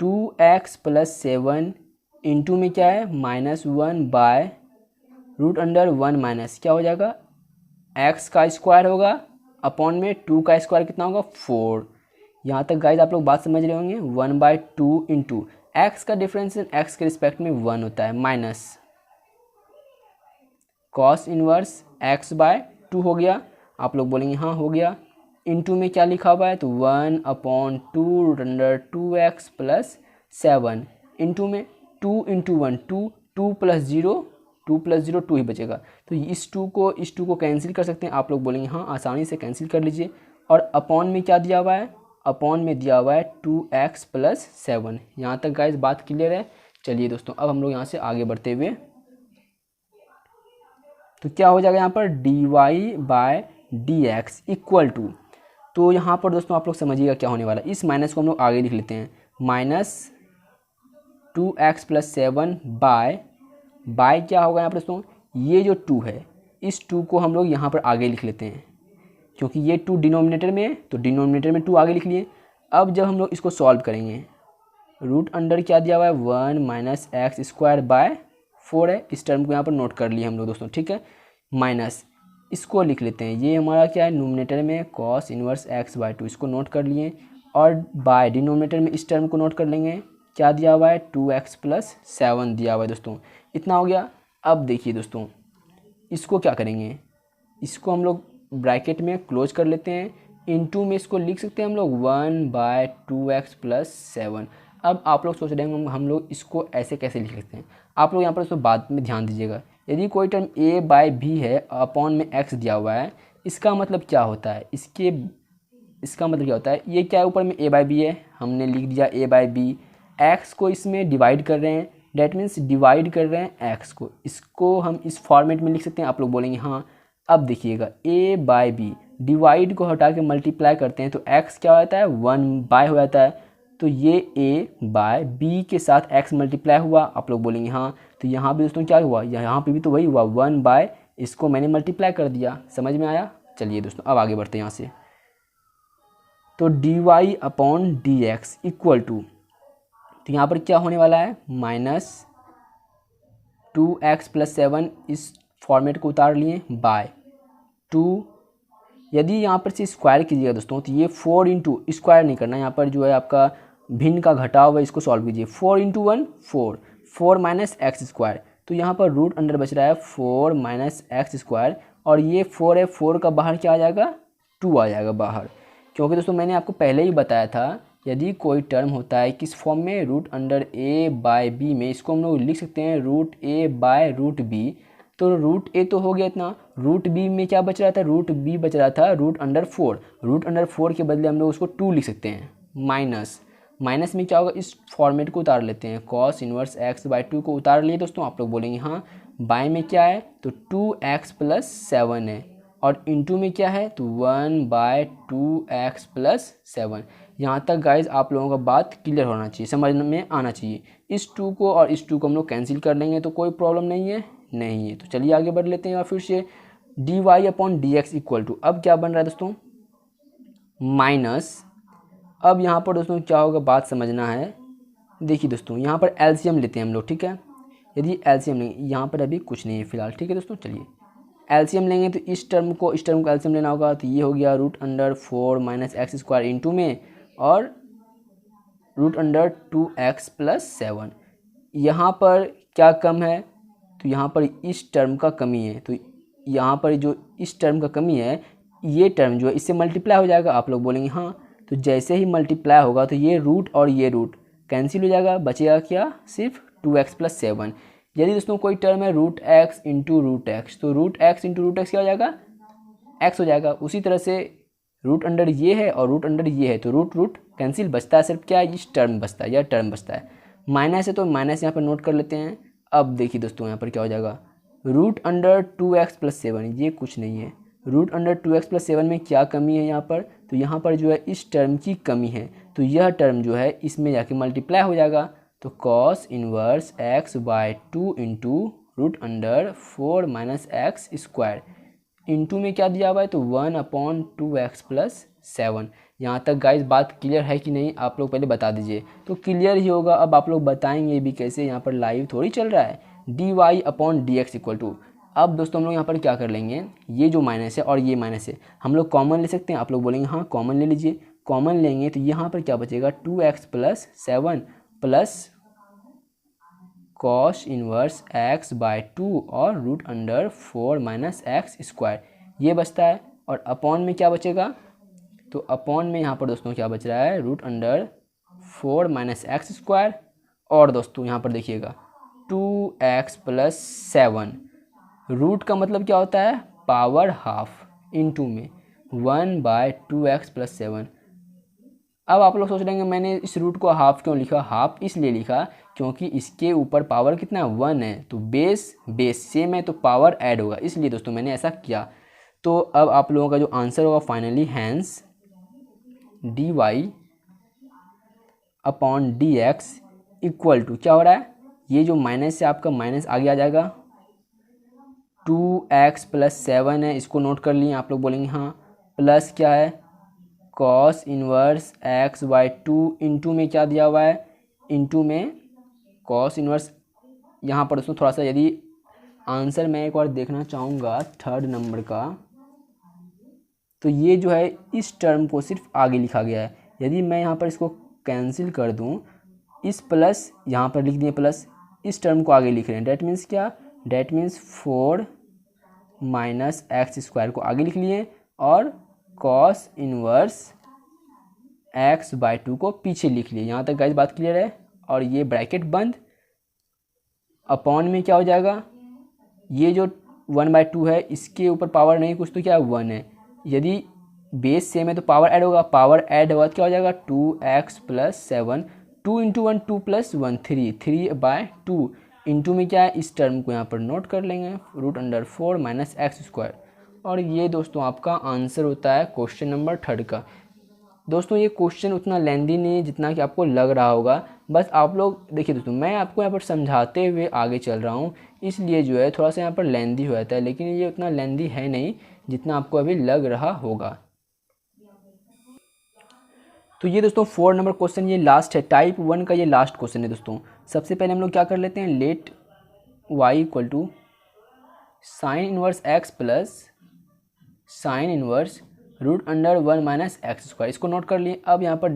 2x+7 इंटू में क्या है, -1 बाय √1 माइनस क्या हो जाएगा, x का स्क्वायर होगा, अपॉन में 2 का स्क्वायर कितना होगा, 4। यहाँ तक गाइज आप लोग बात समझ रहे होंगे। 1/2 इंटू एक्स का डिफरेंशिएशन x के रिस्पेक्ट में 1 होता है, माइनस कॉस इनवर्स x/2 हो गया, आप लोग बोलेंगे हाँ हो गया, इंटू में क्या लिखा हुआ है, तो 1/2 √2x+7, इंटू में 2 इंटू 1 2, 2 + 0 2 ही बचेगा, तो इस 2 को कैंसिल कर सकते हैं, आप लोग बोलेंगे हाँ आसानी से कैंसिल कर लीजिए। और अपॉन में क्या दिया हुआ है, अपॉन में दिया हुआ है 2x+7। यहाँ तक गाइज बात क्लियर है। चलिए दोस्तों, अब हम लोग यहाँ से आगे बढ़ते हुए, तो क्या हो जाएगा यहाँ पर dy/dx इक्वल टू, तो यहाँ पर दोस्तों आप लोग समझिएगा क्या होने वाला है, इस माइनस को हम लोग आगे लिख लेते हैं, -2x+7 बाय क्या होगा यहाँ पर दोस्तों, ये जो 2 है, इस 2 को हम लोग यहाँ पर आगे लिख लेते हैं, क्योंकि ये 2 डिनोमिनेटर में है तो डिनोमिनेटर में 2 आगे लिख लिए। अब जब हम लोग इसको सॉल्व करेंगे, रूट अंडर क्या दिया हुआ है, 1 माइनस x²/4 है, इस टर्म को यहाँ पर नोट कर लिए हम लोग दोस्तों, ठीक है, माइनस इसको लिख लेते हैं, ये हमारा क्या है नोमिनेटर में कॉस इनवर्स x/2, इसको नोट कर लिए, और बाय डिनोमिनेटर में इस टर्म को नोट कर लेंगे, क्या दिया हुआ है 2x+7 दिया हुआ है दोस्तों, इतना हो गया। अब देखिए दोस्तों, इसको क्या करेंगे, इसको हम लोग ब्रैकेट में क्लोज कर लेते हैं, इनटू में इसको लिख सकते हैं हम लोग 1/2x+7। अब आप लोग सोच रहे हैं हम लोग इसको ऐसे कैसे लिख सकते हैं, आप लोग यहाँ पर इसको बाद में ध्यान दीजिएगा। यदि कोई टर्म a/b है, अपॉन में x दिया हुआ है, इसका मतलब क्या होता है, इसका मतलब क्या होता है, ये क्या है ऊपर में a/b है, हमने लिख दिया a/b, x को इसमें डिवाइड कर रहे हैं, डैट मीन्स डिवाइड कर रहे हैं एक्स को। इसको हम इस फॉर्मेट में लिख सकते हैं। आप लोग बोलेंगे हाँ। अब देखिएगा a बाय बी, डिवाइड को हटा के मल्टीप्लाई करते हैं तो x क्या हो जाता है 1 बाय हो जाता है। तो ये a बाय b के साथ x मल्टीप्लाई हुआ। आप लोग बोलेंगे हाँ। तो यहाँ पे दोस्तों क्या हुआ, यहाँ पे भी तो वही हुआ 1 बाय, इसको मैंने मल्टीप्लाई कर दिया। समझ में आया? चलिए दोस्तों अब आगे बढ़ते हैं यहाँ से। तो dy upon d x equal to, तो यहाँ पर क्या होने वाला है -2x प्लस 7, इस फॉर्मेट को उतार लिए, बाय 2। यदि यहाँ पर से स्क्वायर कीजिएगा दोस्तों तो ये 4 इंटू, स्क्वायर नहीं करना, यहाँ पर जो है आपका भिन्न का घटाव है, इसको सॉल्व कीजिए। 4 इंटू 1 4, 4 माइनस एक्स स्क्वायर, तो यहाँ पर रूट अंडर बच रहा है 4 माइनस एक्स स्क्वायर, और ये 4 है, 4 का बाहर क्या आ जाएगा 2 आ जाएगा बाहर। क्योंकि दोस्तों मैंने आपको पहले ही बताया था यदि कोई टर्म होता है किस फॉर्म में, root under a by b में, इसको हम लोग लिख सकते हैं root a by root b। तो रूट a तो हो गया इतना, रूट b में क्या बच रहा था, रूट b बच रहा था रूट अंडर 4। रूट अंडर 4 के बदले हम लोग उसको 2 लिख सकते हैं। माइनस में क्या होगा, इस फॉर्मेट को उतार लेते हैं, कॉस इनवर्स x बाई 2 को उतार लिए दोस्तों। आप लोग बोलेंगे हाँ। बाय में क्या है तो 2x प्लस 7 है, और इंटू में क्या है तो 1 बाय 2x प्लस 7। यहाँ तक गाइज आप लोगों का बात क्लियर होना चाहिए, समझ में आना चाहिए। इस 2 को और इस 2 को हम लोग कैंसिल कर लेंगे तो कोई प्रॉब्लम नहीं है। तो चलिए आगे बढ़ लेते हैं। और फिर से dy upon d x equal to, अब क्या बन रहा है दोस्तों माइनस। अब यहाँ पर दोस्तों क्या होगा बात समझना है। देखिए दोस्तों यहाँ पर एलसीएम लेते हैं हम लोग, ठीक है। यदि एलसीएम लेंगे, यहाँ पर अभी कुछ नहीं है फिलहाल, ठीक है दोस्तों। चलिए एलसीएम लेंगे तो इस टर्म को एलसीएम लेना होगा, तो ये हो गया root under 4 minus x square into में और रूट अंडर 2x प्लस 7। यहाँ पर क्या कम है तो यहाँ पर इस टर्म का कमी है, तो यहाँ पर जो इस टर्म का कमी है, ये टर्म जो है इससे मल्टीप्लाई हो जाएगा। आप लोग बोलेंगे हाँ। तो जैसे ही मल्टीप्लाई होगा तो ये रूट और ये रूट कैंसिल हो जाएगा, बचेगा क्या सिर्फ 2x प्लस 7। यदि दोस्तों कोई टर्म है root x into root x, तो root x into root x क्या हो जाएगा x हो जाएगा। उसी तरह से रूट अंडर ये है और रूट अंडर ये है, तो रूट रूट कैंसिल, बचता है सिर्फ क्या, इस टर्म बचता है, यह टर्म बचता है। माइनस है तो माइनस यहाँ पर नोट कर लेते हैं। अब देखिए दोस्तों यहाँ पर क्या हो जाएगा, रूट अंडर 2x प्लस 7, ये कुछ नहीं है। रूट अंडर 2x प्लस 7 में क्या कमी है यहाँ पर, तो यहाँ पर जो है इस टर्म की कमी है, तो यह टर्म जो है इसमें जाके मल्टीप्लाई हो जाएगा। तो cos inverse x by 2 into root under 4 minus x square, into में क्या दिया हुआ है तो 1 अपॉन 2x प्लस 7। यहाँ तक गाइस बात क्लियर है कि नहीं, आप लोग पहले बता दीजिए। तो क्लियर ही होगा। अब आप लोग बताएंगे भी कैसे, यहाँ पर लाइव थोड़ी चल रहा है। dy upon d x equal to, अब दोस्तों हम लोग यहाँ पर क्या कर लेंगे, ये जो माइनस है और ये माइनस है हम लोग कॉमन ले सकते हैं। आप लोग बोलेंगे हाँ कॉमन ले लीजिए। कॉमन लेंगे तो यहाँ पर क्या बचेगा 2x plus 7 plus cos inverse x by 2 और root under 4 minus x square, ये बचता है। और अपॉन में क्या बचेगा, तो अपॉन में यहाँ पर दोस्तों क्या बच रहा है root under 4 minus x square, और दोस्तों यहाँ पर देखिएगा 2x प्लस 7, रूट का मतलब क्या होता है पावर हाफ, इंटू में 1 बाय 2x प्लस 7। अब आप लोग सोच रहे हैं मैंने इस रूट को हाफ क्यों लिखा, हाफ इसलिए लिखा क्योंकि इसके ऊपर पावर कितना 1 है, तो बेस सेम है तो पावर ऐड होगा, इसलिए दोस्तों मैंने ऐसा किया। तो अब आप लोगों का जो आंसर होगा finally, hence dy upon d x equal to क्या हो रहा है, ये जो माइनस से आपका माइनस आगे आ जाएगा, 2x प्लस 7 है, इसको नोट कर लिए। आप लोग बोलेंगे हाँ, प्लस क्या है cos inverse x by 2 into में क्या दिया हुआ है, इंटू में कॉस इनवर्स। यहाँ पर दोस्तों थोड़ा सा यदि आंसर मैं एक बार देखना चाहूँगा 3rd नंबर का, तो ये जो है इस टर्म को सिर्फ आगे लिखा गया है। यदि मैं यहाँ पर इसको कैंसिल कर दूँ, इस प्लस यहाँ पर लिख दिए प्लस, इस टर्म को आगे लिख रहे हैं, डैट मीन्स क्या, that means 4 minus x square को आगे लिख लिए और कॉस इनवर्स x बाई 2 को पीछे लिख लिए। यहाँ तक गाइस बात क्लियर है। और ये ब्रैकेट बंद, अपॉन में क्या हो जाएगा, ये जो 1/2 है इसके ऊपर पावर नहीं कुछ तो क्या 1 है, यदि बेस सेम है तो पावर ऐड होगा, पावर ऐड होगा तो क्या हो जाएगा 2x plus 7 2 into 1 2 plus 1 3 3/2 into में क्या है, इस टर्म को यहाँ पर नोट कर लेंगे, √4 माइनस एक्स स्क्वायर। और ये दोस्तों आपका आंसर होता है क्वेश्चन नंबर 3 का। दोस्तों ये क्वेश्चन उतना लेंदी नहीं है जितना कि आपको लग रहा होगा, बस आप लोग देखिए दोस्तों, मैं आपको यहाँ पर समझाते हुए आगे चल रहा हूँ, इसलिए जो है थोड़ा सा यहाँ पर लेंदी हो जाता है, लेकिन ये उतना लेंदी है नहीं जितना आपको अभी लग रहा होगा। तो ये दोस्तों 4 नंबर क्वेश्चन ये लास्ट है, टाइप 1 का ये लास्ट क्वेश्चन है दोस्तों। सबसे पहले हम लोग क्या कर लेते हैं, let y equal to sine inverse x plus sine inverse √1 minus x square, इसको नोट कर लिए। अब यहाँ पर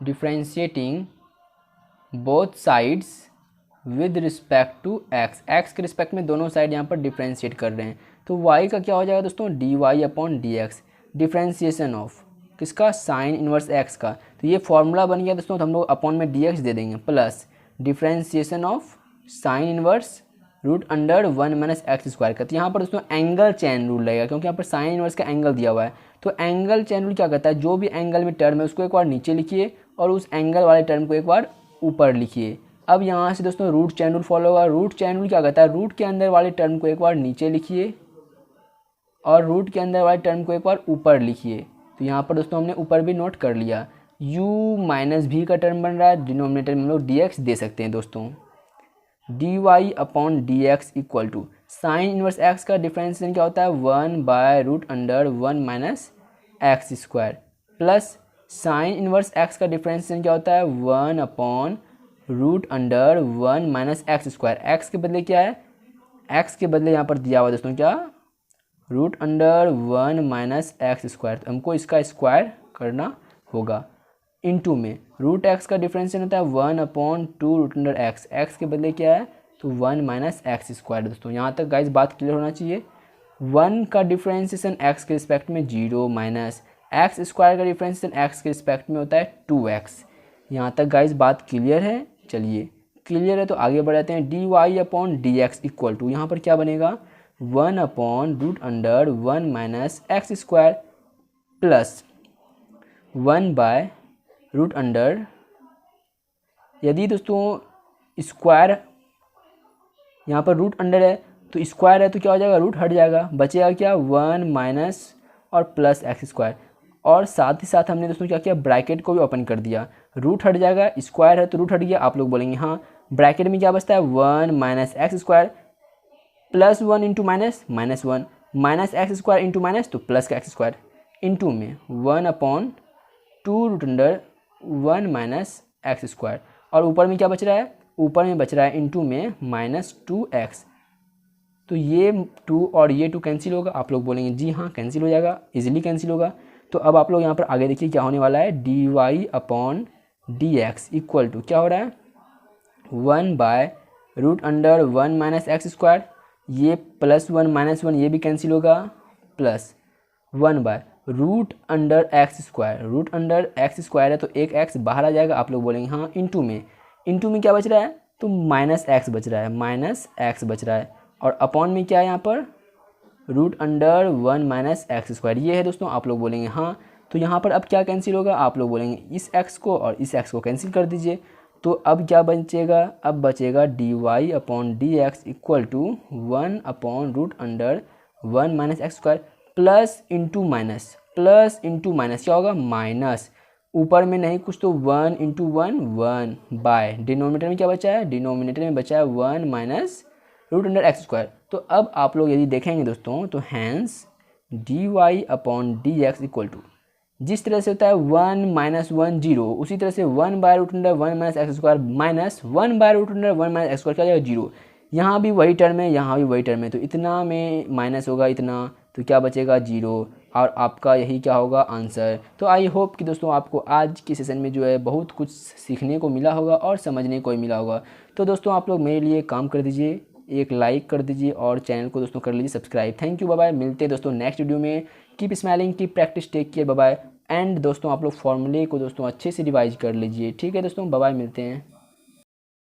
differentiating both sides with respect to x के रिस्पेक्ट में दोनों साइड यहाँ पर डिफ्रेंशिएट कर रहे हैं, तो y का क्या हो जाएगा दोस्तों, dy/dx, डिफ्रेंशिएशन ऑफ किसका, साइन इनवर्स x का। तो ये फॉर्मूला बन गया दोस्तों, तो हम लोग अपॉन में dx दे देंगे, plus differentiation of sine inverse √1 minus x square का। तो यहाँ पर दोस्तों एंगल चेन रूल लगेगा, क्योंकि यहाँ पर साइन इनवर्स का एंगल दिया हुआ है। तो एंगल चेन रूल क्या कहता है, जो भी एंगल में टर्म है उसको एक बार नीचे लिखिए और उस एंगल वाले टर्म को एक बार ऊपर लिखिए। अब यहाँ से दोस्तों रूट चेन रूल फॉलो होगा। रूट चेन रूल क्या कहता है, रूट के अंदर वाले टर्म को एक बार नीचे लिखिए और रूट के अंदर वाले टर्म को एक बार ऊपर लिखिए। तो यहाँ पर दोस्तों हमने ऊपर भी नोट कर लिया। u माइनस भी का टर्म बन रहा है, डिनोमिनेटर में हम लोग dx दे सकते हैं दोस्तों। dy/dx equal to sine inverse x का डिफरेंशिएशन क्या होता है, 1/√1 minus x square, plus sine inverse x का डिफरेंशिएशन क्या होता है, 1/√1 माइनस एक्स स्क्वायर। x के बदले क्या है, x के बदले यहाँ पर दिया हुआ दोस्तों क्या, √1 माइनस एक्स स्क्वायर। तो हमको इसका स्क्वायर करना होगा, इनटू में √x का डिफरेंशिएशन होता है 1/2√x, x के बदले क्या है, तो 1 माइनस एक्स स्क्वायर। दोस्तों यहाँ तक गाइस बात क्लियर होना चाहिए। 1 का डिफरेंशिएशन x के रिस्पेक्ट में 0 माइनस एक्स स्क्वायर का डिफरेंशिएशन x के रिस्पेक्ट में होता है 2x। यहाँ तक गाइस बात क्लियर है। चलिए क्लियर है तो आगे बढ़ जाते हैं। dy/dx इक्वल टू यहाँ पर क्या बनेगा, 1/√1 माइनस एक्स स्क्वायर प्लस 1/√, यदि दोस्तों स्क्वायर यहाँ पर रूट अंडर है तो स्क्वायर है तो क्या हो जाएगा, रूट हट जाएगा, बचेगा क्या, 1 माइनस और प्लस एक्स स्क्वायर। और साथ ही साथ हमने दोस्तों क्या किया, ब्रैकेट को भी ओपन कर दिया, रूट हट जाएगा, स्क्वायर है तो रूट हट गया। आप लोग बोलेंगे हाँ, ब्रैकेट में क्या बचता है, 1 minus x square plus 1 into minus -1 minus x square into minus तो प्लस का एक्स स्क्वायर इंटू में 1/2√1 माइनस एक्स स्क्वायर। और ऊपर में क्या बच रहा है, ऊपर में बच रहा है इंटू में -2x। तो ये 2 और ये 2 कैंसिल होगा। आप लोग बोलेंगे जी हाँ कैंसिल हो जाएगा, इजीली कैंसिल होगा। तो अब आप लोग यहाँ पर आगे देखिए क्या होने वाला है, dy/dx इक्वल टू क्या हो रहा है, 1/√1 माइनस एक्स स्क्वायर, ये +1 -1 ये भी कैंसिल होगा, plus 1/√x square, √x square है तो एक x बाहर आ जाएगा। आप लोग बोलेंगे हाँ, इंटू में क्या बच रहा है, तो -x बच रहा है, -x बच रहा है। और अपॉन में क्या है यहाँ पर, √1 माइनस एक्स स्क्वायर ये है दोस्तों। आप लोग बोलेंगे हाँ, तो यहाँ पर अब क्या कैंसिल होगा, आप लोग बोलेंगे इस x को और इस x को कैंसिल कर दीजिए। तो अब क्या बचेगा, अब बचेगा dy/dx equal to 1/√1 minus x square plus into minus क्या होगा, माइनस, ऊपर में नहीं कुछ तो 1 इंटू 1 बाय डिनोमिनेटर में क्या बचा है, डिनोमिनेटर में बचा है 1 माइनस √x स्क्वायर। तो अब आप लोग यदि देखेंगे दोस्तों तो हैंस dy/dx इक्वल टू जिस तरह से होता है 1 - 1 0, उसी तरह से 1/√1 minus x square minus 1/√1 minus x square क्या जाएगा, 0। यहाँ भी वही टर्म है, यहाँ भी वही टर्म है, तो इतना में माइनस होगा इतना, तो क्या बचेगा 0। और आपका यही क्या होगा आंसर। तो आई होप कि दोस्तों आपको आज के सेशन में जो है बहुत कुछ सीखने को मिला होगा और समझने को मिला होगा। तो दोस्तों आप लोग मेरे लिए काम कर दीजिए, एक लाइक कर दीजिए और चैनल को दोस्तों कर लीजिए subscribe. Thank you, bye bye. मिलते हैं दोस्तों नेक्स्ट वीडियो में। Keep smiling, keep practice, take care, bye bye. And दोस्तों आप लोग फॉर्मूले को दोस्तों अच्छे से रिवाइज कर लीजिए, ठीक है दोस्तों, बाय बाय, मिलते हैं।